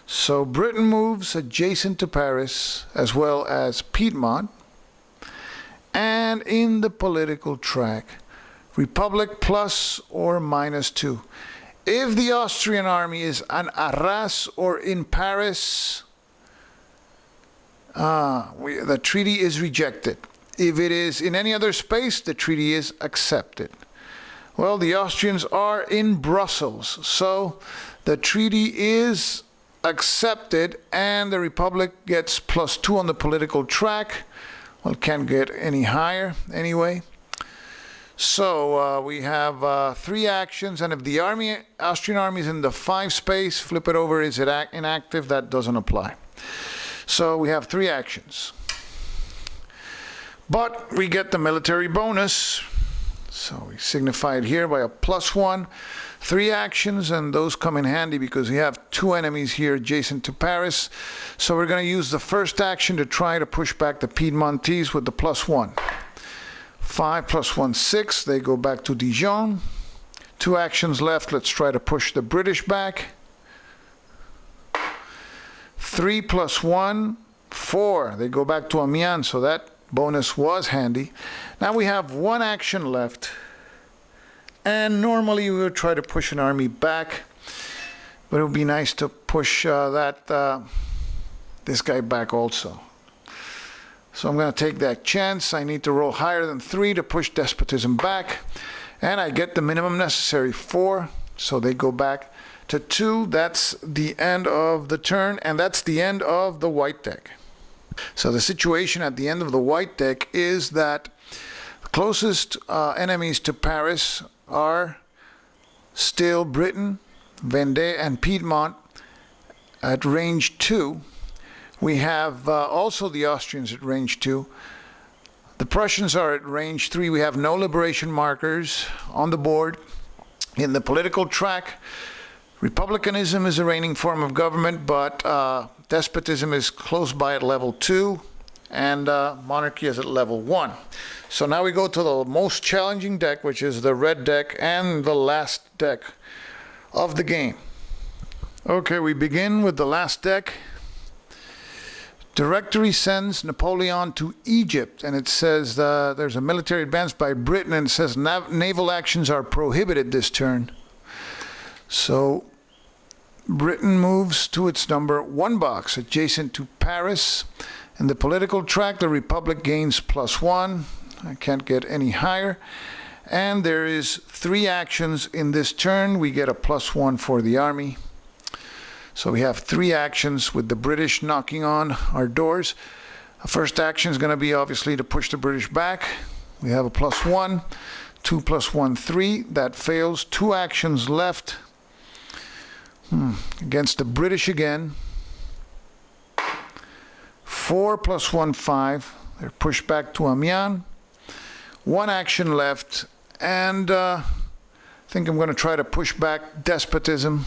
So Britain moves adjacent to Paris as well as Piedmont. And in the political track, Republic plus or -2. If the Austrian army is in Arras or in Paris, the treaty is rejected. If it is in any other space, the treaty is accepted. Well, the Austrians are in Brussels, so the treaty is accepted and the Republic gets +2 on the political track. Well, it can't get any higher anyway. So we have 3 actions, and if the Austrian army is in the 5 space, flip it over, is it inactive? That doesn't apply. So we have 3 actions. But we get the military bonus. So we signify it here by a +1. 3 actions, and those come in handy because we have 2 enemies here adjacent to Paris. So we're going to use the first action to try to push back the Piedmontese with the +1. 5 + 1, 6. They go back to Dijon. 2 actions left. Let's try to push the British back. 3 + 1, 4. They go back to Amiens, so that bonus was handy. Now we have 1 action left. And normally we would try to push an army back. But it would be nice to push this guy back also. So I'm going to take that chance. I need to roll higher than 3 to push despotism back. And I get the minimum necessary, 4. So they go back to 2. That's the end of the turn, and that's the end of the white deck. So the situation at the end of the white deck is that the closest enemies to Paris are still Britain, Vendée, and Piedmont at range 2. We have also the Austrians at range 2. The Prussians are at range 3. We have no liberation markers on the board. In the political track, republicanism is a reigning form of government, but despotism is close by at level 2, and monarchy is at level 1. So now we go to the most challenging deck, which is the red deck and the last deck of the game. Okay, we begin with the last deck. Directory sends Napoleon to Egypt, and it says there's a military advance by Britain, and it says naval actions are prohibited this turn. So Britain moves to its number 1 box, adjacent to Paris. In the political track, the Republic gains +1. I can't get any higher. And there is 3 actions in this turn. We get a +1 for the army. So we have 3 actions with the British knocking on our doors. The first action is going to be obviously to push the British back. We have a +1. 2 + 1, 3. That fails. 2 actions left. Against the British again. 4 + 1, 5. They're pushed back to Amiens. 1 action left. And I think I'm going to try to push back despotism.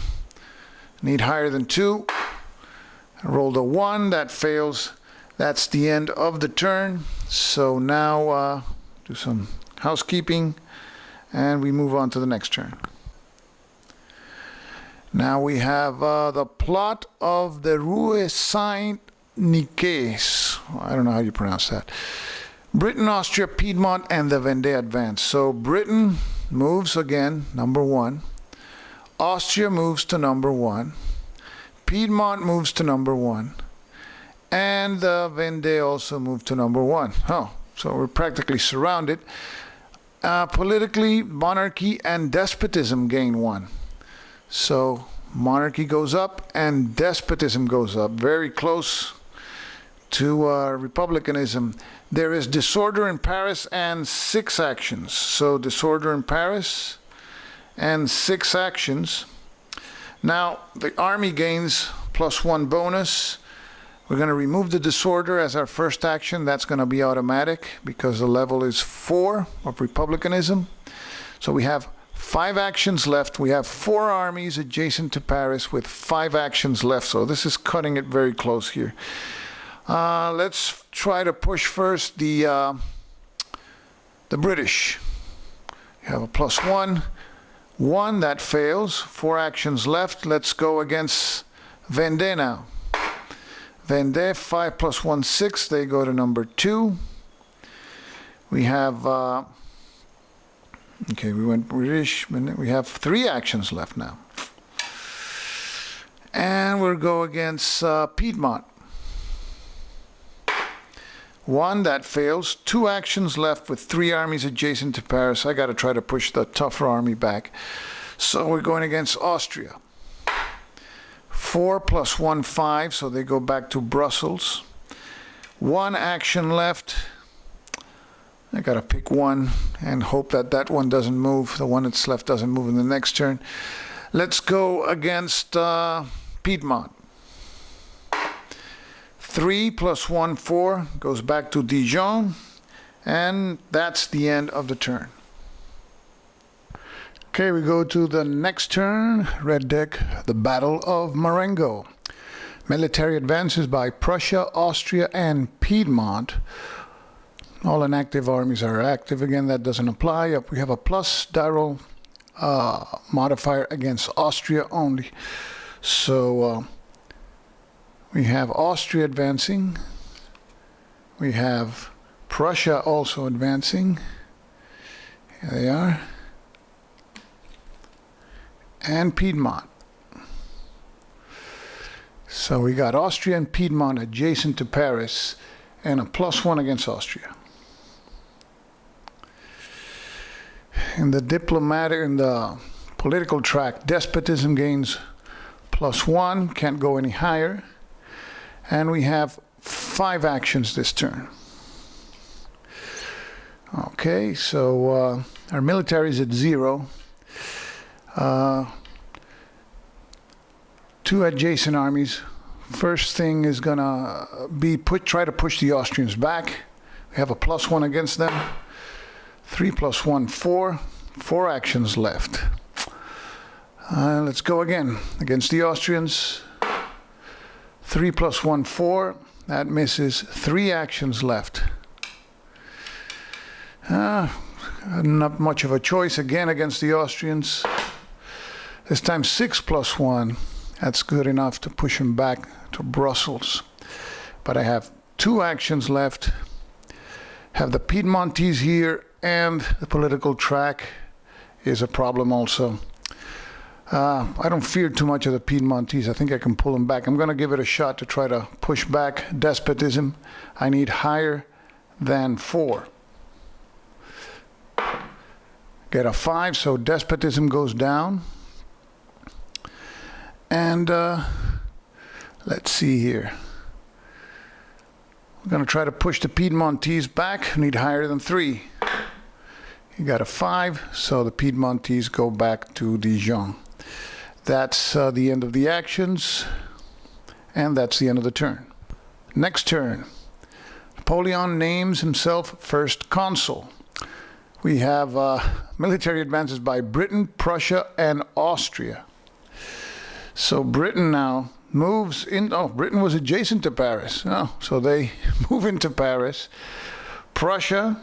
Need higher than 2. I rolled a 1. That fails. That's the end of the turn. So now do some housekeeping. And we move on to the next turn. Now we have the plot of the Rue Saint-Nicaise. I don't know how you pronounce that. Britain, Austria, Piedmont, and the Vendée advance. So Britain moves again, number 1. Austria moves to number 1. Piedmont moves to number 1. And the Vendée also moved to number 1. Oh, so we're practically surrounded. Politically, monarchy and despotism gain 1. So monarchy goes up and despotism goes up. Very close to republicanism. There is disorder in Paris and 6 actions. So disorder in Paris and 6 actions. Now the army gains +1 bonus. We're going to remove the disorder as our first action. That's going to be automatic because the level is 4 of republicanism. So we have 5 actions left. We have 4 armies adjacent to Paris with 5 actions left. So this is cutting it very close here. Let's try to push first the British. You have a +1. 1, that fails. 4 actions left. Let's go against Vendée now. Vendée, 5 + 1, 6. They go to number 2. We have, okay, we went British. We have 3 actions left now. And we'll go against Piedmont. 1, that fails. 2 actions left with 3 armies adjacent to Paris. I got to try to push the tougher army back. So we're going against Austria. 4 + 1, 5, so they go back to Brussels. 1 action left. I got to pick 1 and hope that that one doesn't move. The one that's left doesn't move in the next turn. Let's go against Piedmont. 3 + 1, 4 goes back to Dijon, and that's the end of the turn. Okay, we go to the next turn. Red deck, the Battle of Marengo. Military advances by Prussia, Austria, and Piedmont. All inactive armies are active. Again, that doesn't apply. We have a plus die roll modifier against Austria only. So we have Austria advancing. We have Prussia also advancing. Here they are. And Piedmont. So we got Austria and Piedmont adjacent to Paris and a +1 against Austria. In the political track, despotism gains +1, can't go any higher. And we have 5 actions this turn. Okay, so our military is at 0. 2 adjacent armies. First thing is gonna be try to push the Austrians back. We have a +1 against them. 3 + 1, 4. 4 actions left. Let's go again against the Austrians. 3 + 1, 4. That misses. 3 actions left. Not much of a choice again against the Austrians. This time 6 + 1. That's good enough to push them back to Brussels. But I have 2 actions left. Have the Piedmontese here, and the political track is a problem also. I don't fear too much of the Piedmontese. I think I can pull them back. I'm going to give it a shot to try to push back despotism. I need higher than 4. Get a 5, so despotism goes down. And let's see here. We're going to try to push the Piedmontese back. Need higher than 3. You got a 5, so the Piedmontese go back to Dijon. That's the end of the actions, and that's the end of the turn. Next turn. Napoleon names himself first consul. We have military advances by Britain, Prussia, and Austria. So Britain now moves in. Oh, Britain was adjacent to Paris. Oh, so they move into Paris. Prussia,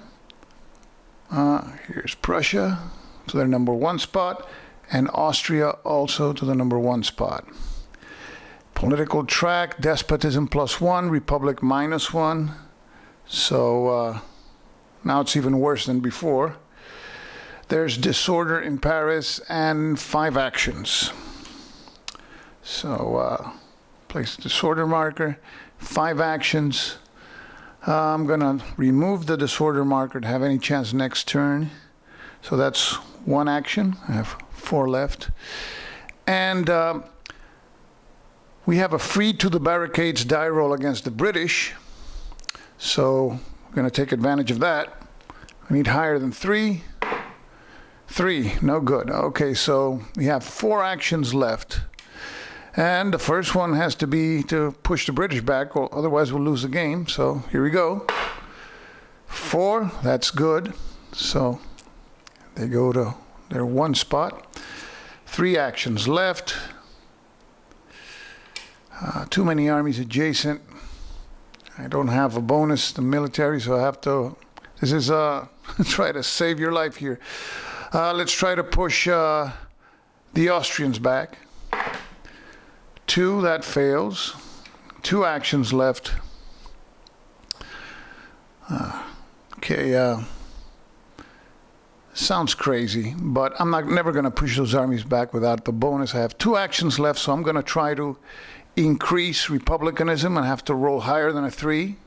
here's Prussia to their number 1 spot, and Austria also to the number 1 spot. Political track, despotism +1, republic -1. So now it's even worse than before. There's disorder in Paris and 5 actions. So place a disorder marker, 5 actions. I'm going to remove the disorder marker to have any chance next turn. So that's 1 action. I have 4 left. And we have a free to the barricades die roll against the British. So we're going to take advantage of that. I need higher than 3. 3, no good. Okay, so we have 4 actions left. And the first one has to be to push the British back, or otherwise we'll lose the game. So here we go. 4, that's good. So they go to their 1 spot. 3 actions left. Too many armies adjacent. I don't have a bonus to military, so I have to. This is try to save your life here. Let's try to push the Austrians back. 2, that fails. 2 actions left. Okay, sounds crazy, but I'm never going to push those armies back without the bonus. I have 2 actions left, so I'm going to try to increase republicanism and have to roll higher than a 3.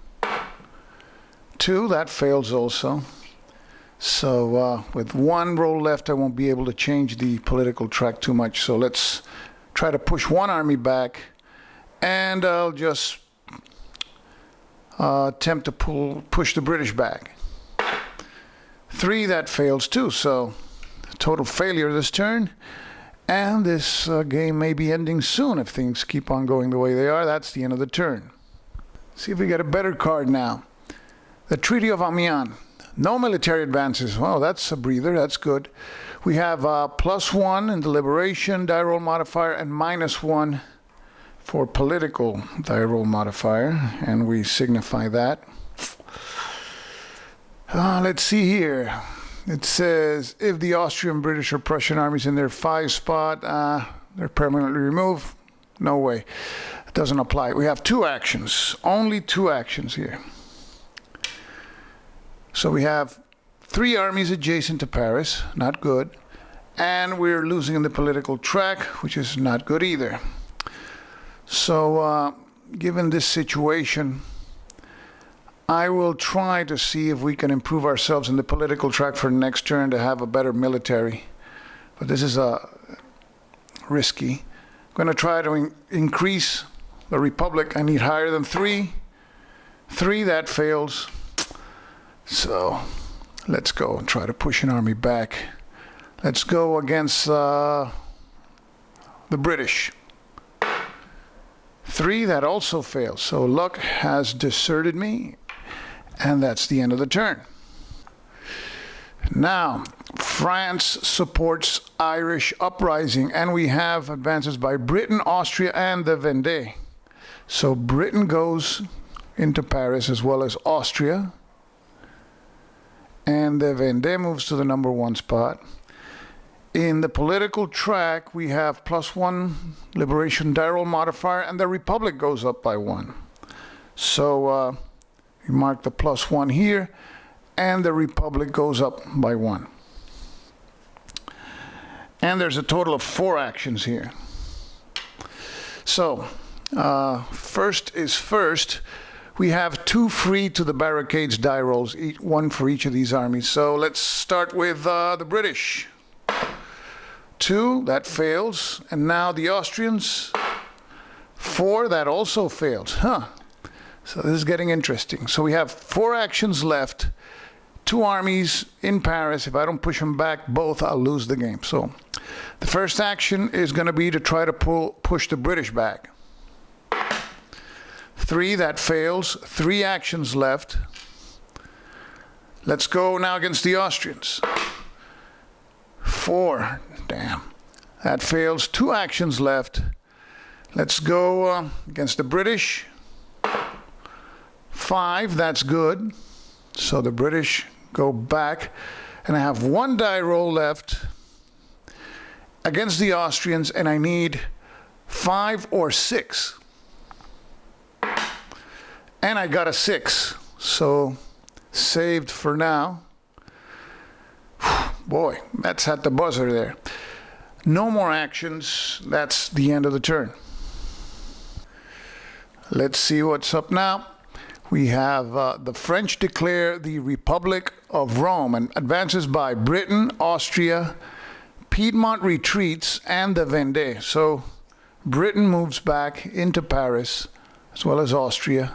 2, that fails also. So with 1 roll left, I won't be able to change the political track too much. So let's try to push 1 army back, and I'll just attempt to push the British back. 3, that fails too, so total failure this turn. And this game may be ending soon if things keep on going the way they are. That's the end of the turn. See if we get a better card now. The Treaty of Amiens. No military advances. Well, that's a breather. That's good. We have +1 in the liberation die roll modifier and -1 for political die roll modifier, and we signify that. Let's see here. It says if the Austrian, British, or Prussian armies in their 5 spot, they're permanently removed. No way. It doesn't apply. We have 2 actions. Only 2 actions here. So we have 3 armies adjacent to Paris. Not good. And we're losing in the political track, which is not good either. So given this situation, I will try to see if we can improve ourselves in the political track for next turn to have a better military. But this is risky. I'm going to try to increase the republic. I need higher than 3. 3, that fails. So let's go and try to push an army back. Let's go against the British. 3, that also fails. So luck has deserted me. And that's the end of the turn. Now, France supports Irish uprising, and we have advances by Britain, Austria, and the Vendée. So Britain goes into Paris as well as Austria. And the Vendée moves to the number 1 spot. In the political track, we have +1 liberation die roll modifier, and the Republic goes up by 1. So we mark the +1 here, and the Republic goes up by 1. And there's a total of 4 actions here. So, first is first. We have 2 free to the barricades die rolls, one for each of these armies. So let's start with the British. 2, that fails. And now the Austrians. 4, that also fails. So this is getting interesting. So we have 4 actions left. 2 armies in Paris. If I don't push them back both, I'll lose the game. So the first action is going to be to try to push the British back. 3, that fails. 3 actions left. Let's go now against the Austrians. 4, damn. That fails. 2 actions left. Let's go against the British. 5, that's good. So the British go back. And I have 1 die roll left against the Austrians, and I need 5 or 6. And I got a 6. So saved for now. Boy, that's at the buzzer there. No more actions. That's the end of the turn. Let's see what's up now. We have the French declare the Republic of Rome and advances by Britain, Austria, Piedmont retreats, and the Vendée. So Britain moves back into Paris, as well as Austria.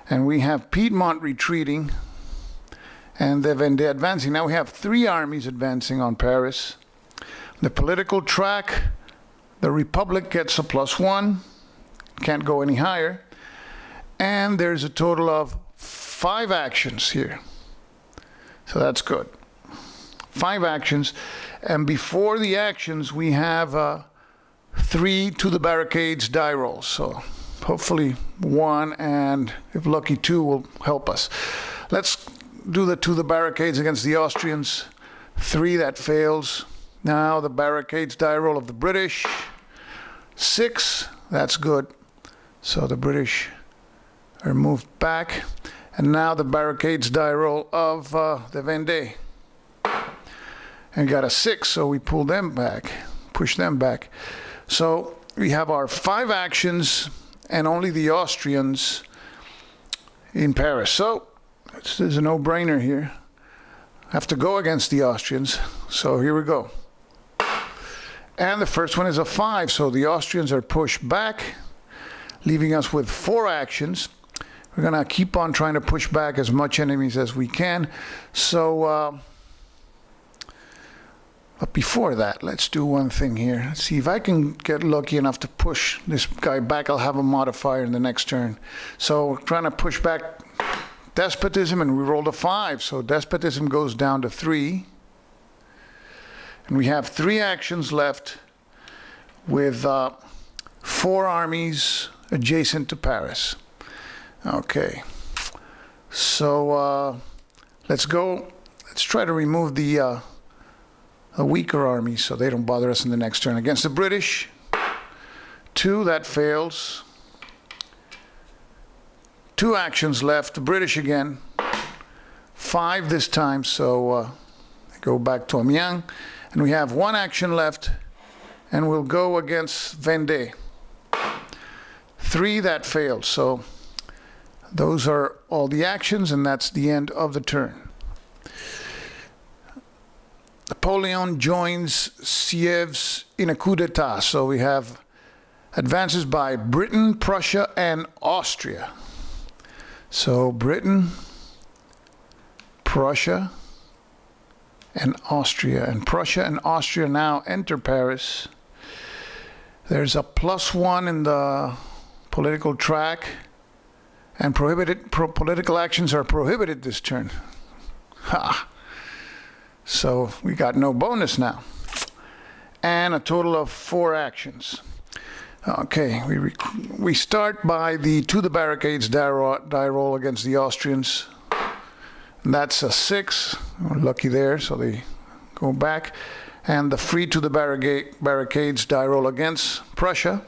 And we have Piedmont retreating, and the Vendée advancing. Now we have 3 armies advancing on Paris. The political track, the Republic gets a +1. Can't go any higher. And there's a total of 5 actions here. So that's good. 5 actions. And before the actions, we have 3 to the barricades die rolls. So hopefully 1, and if lucky 2 will help us. Let's do the to the barricades against the Austrians. 3, that fails. Now the barricades die roll of the British. 6, that's good. So the British are moved back. And now the barricades die roll of the Vendée. And got a 6, so we pull them back, push them back. So we have our 5 actions and only the Austrians in Paris. So this is a no-brainer here. I have to go against the Austrians. So here we go. And the first one is a 5, so the Austrians are pushed back, leaving us with 4 actions. We're going to keep on trying to push back as much enemies as we can. So, but before that, let's do one thing here. Let's see if I can get lucky enough to push this guy back. I'll have a modifier in the next turn. So we're trying to push back despotism, and we rolled a 5. So despotism goes down to 3. And we have 3 actions left with 4 armies adjacent to Paris. Okay. So let's go. Let's try to remove the weaker armies so they don't bother us in the next turn. Against the British, 2, that fails. 2 actions left. The British again. 5 this time, so go back to Amiens. And we have 1 action left, and we'll go against Vendée. 3, that failed. So those are all the actions, and that's the end of the turn. Napoleon joins Sieyès in a coup d'etat. So we have advances by Britain, Prussia, and Austria. So Britain, Prussia, and Austria. And Prussia and Austria now enter Paris. There's a +1 in the political track, and political actions are prohibited this turn. Ha! So we got no bonus now. And a total of 4 actions. Okay, we start by the to the barricades die roll against the Austrians. And that's a 6. We're lucky there, so they go back. And the free to the barricades die roll against Prussia.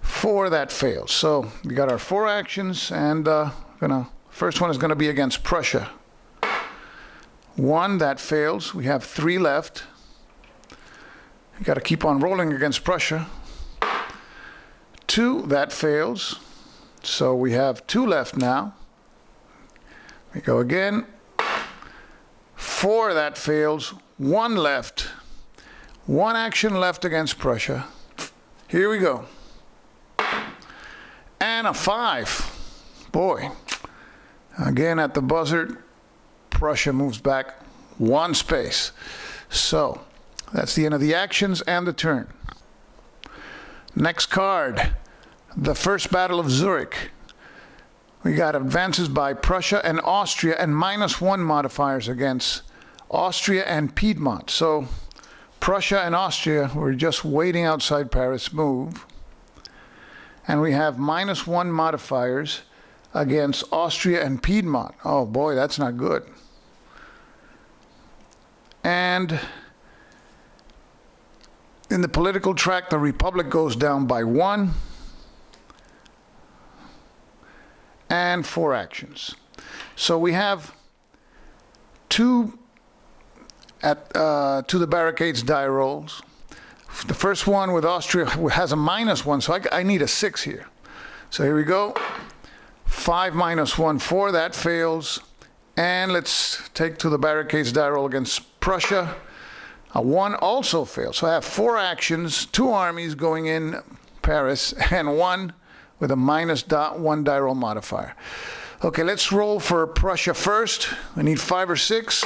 4, that fails. So we got our 4 actions, and first one is going to be against Prussia. 1, that fails. We have 3 left. You got to keep on rolling against Prussia. 2, that fails. So we have 2 left now. We go again. 4, that fails. 1 left. 1 action left against Prussia. Here we go. And a 5. Boy. Again at the buzzer, Prussia moves back 1 space. So that's the end of the actions and the turn. Next card, the First Battle of Zurich. We got advances by Prussia and Austria and -1 modifiers against Austria and Piedmont. So Prussia and Austria were just waiting outside Paris' move. And we have -1 modifiers against Austria and Piedmont. Oh boy, that's not good. And in the political track, the Republic goes down by 1 and 4 actions. So we have 2 to the barricades die rolls. The first one with Austria has a -1, so I need a 6 here. So here we go. 5 -1, 4, that fails. And let's take to the barricades die roll against Prussia. A 1 also fails. So I have 4 actions, 2 armies going in Paris, and 1 with a -1 die roll modifier. Okay, let's roll for Prussia first. I need 5 or 6,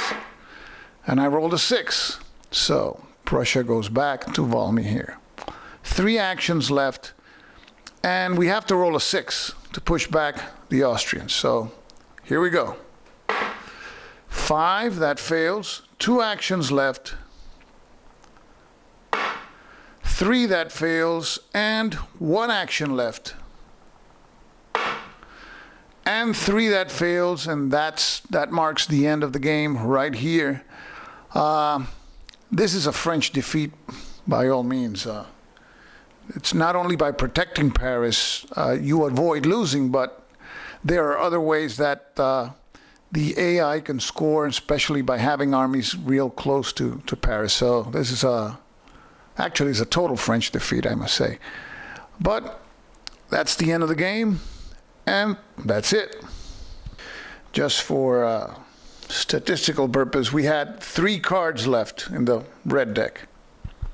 and I rolled a 6. So Prussia goes back to Valmy here. 3 actions left, and we have to roll a 6 to push back the Austrians. So here we go. 5, that fails. 2 actions left. 3, that fails, and 1 action left. And 3, that fails, and that marks the end of the game right here. This is a French defeat by all means. It's not only by protecting Paris you avoid losing, but there are other ways that the AI can score, especially by having armies real close to Paris. So this is actually it's a total French defeat, I must say. But that's the end of the game, and that's it. Just for statistical purpose, we had 3 cards left in the red deck.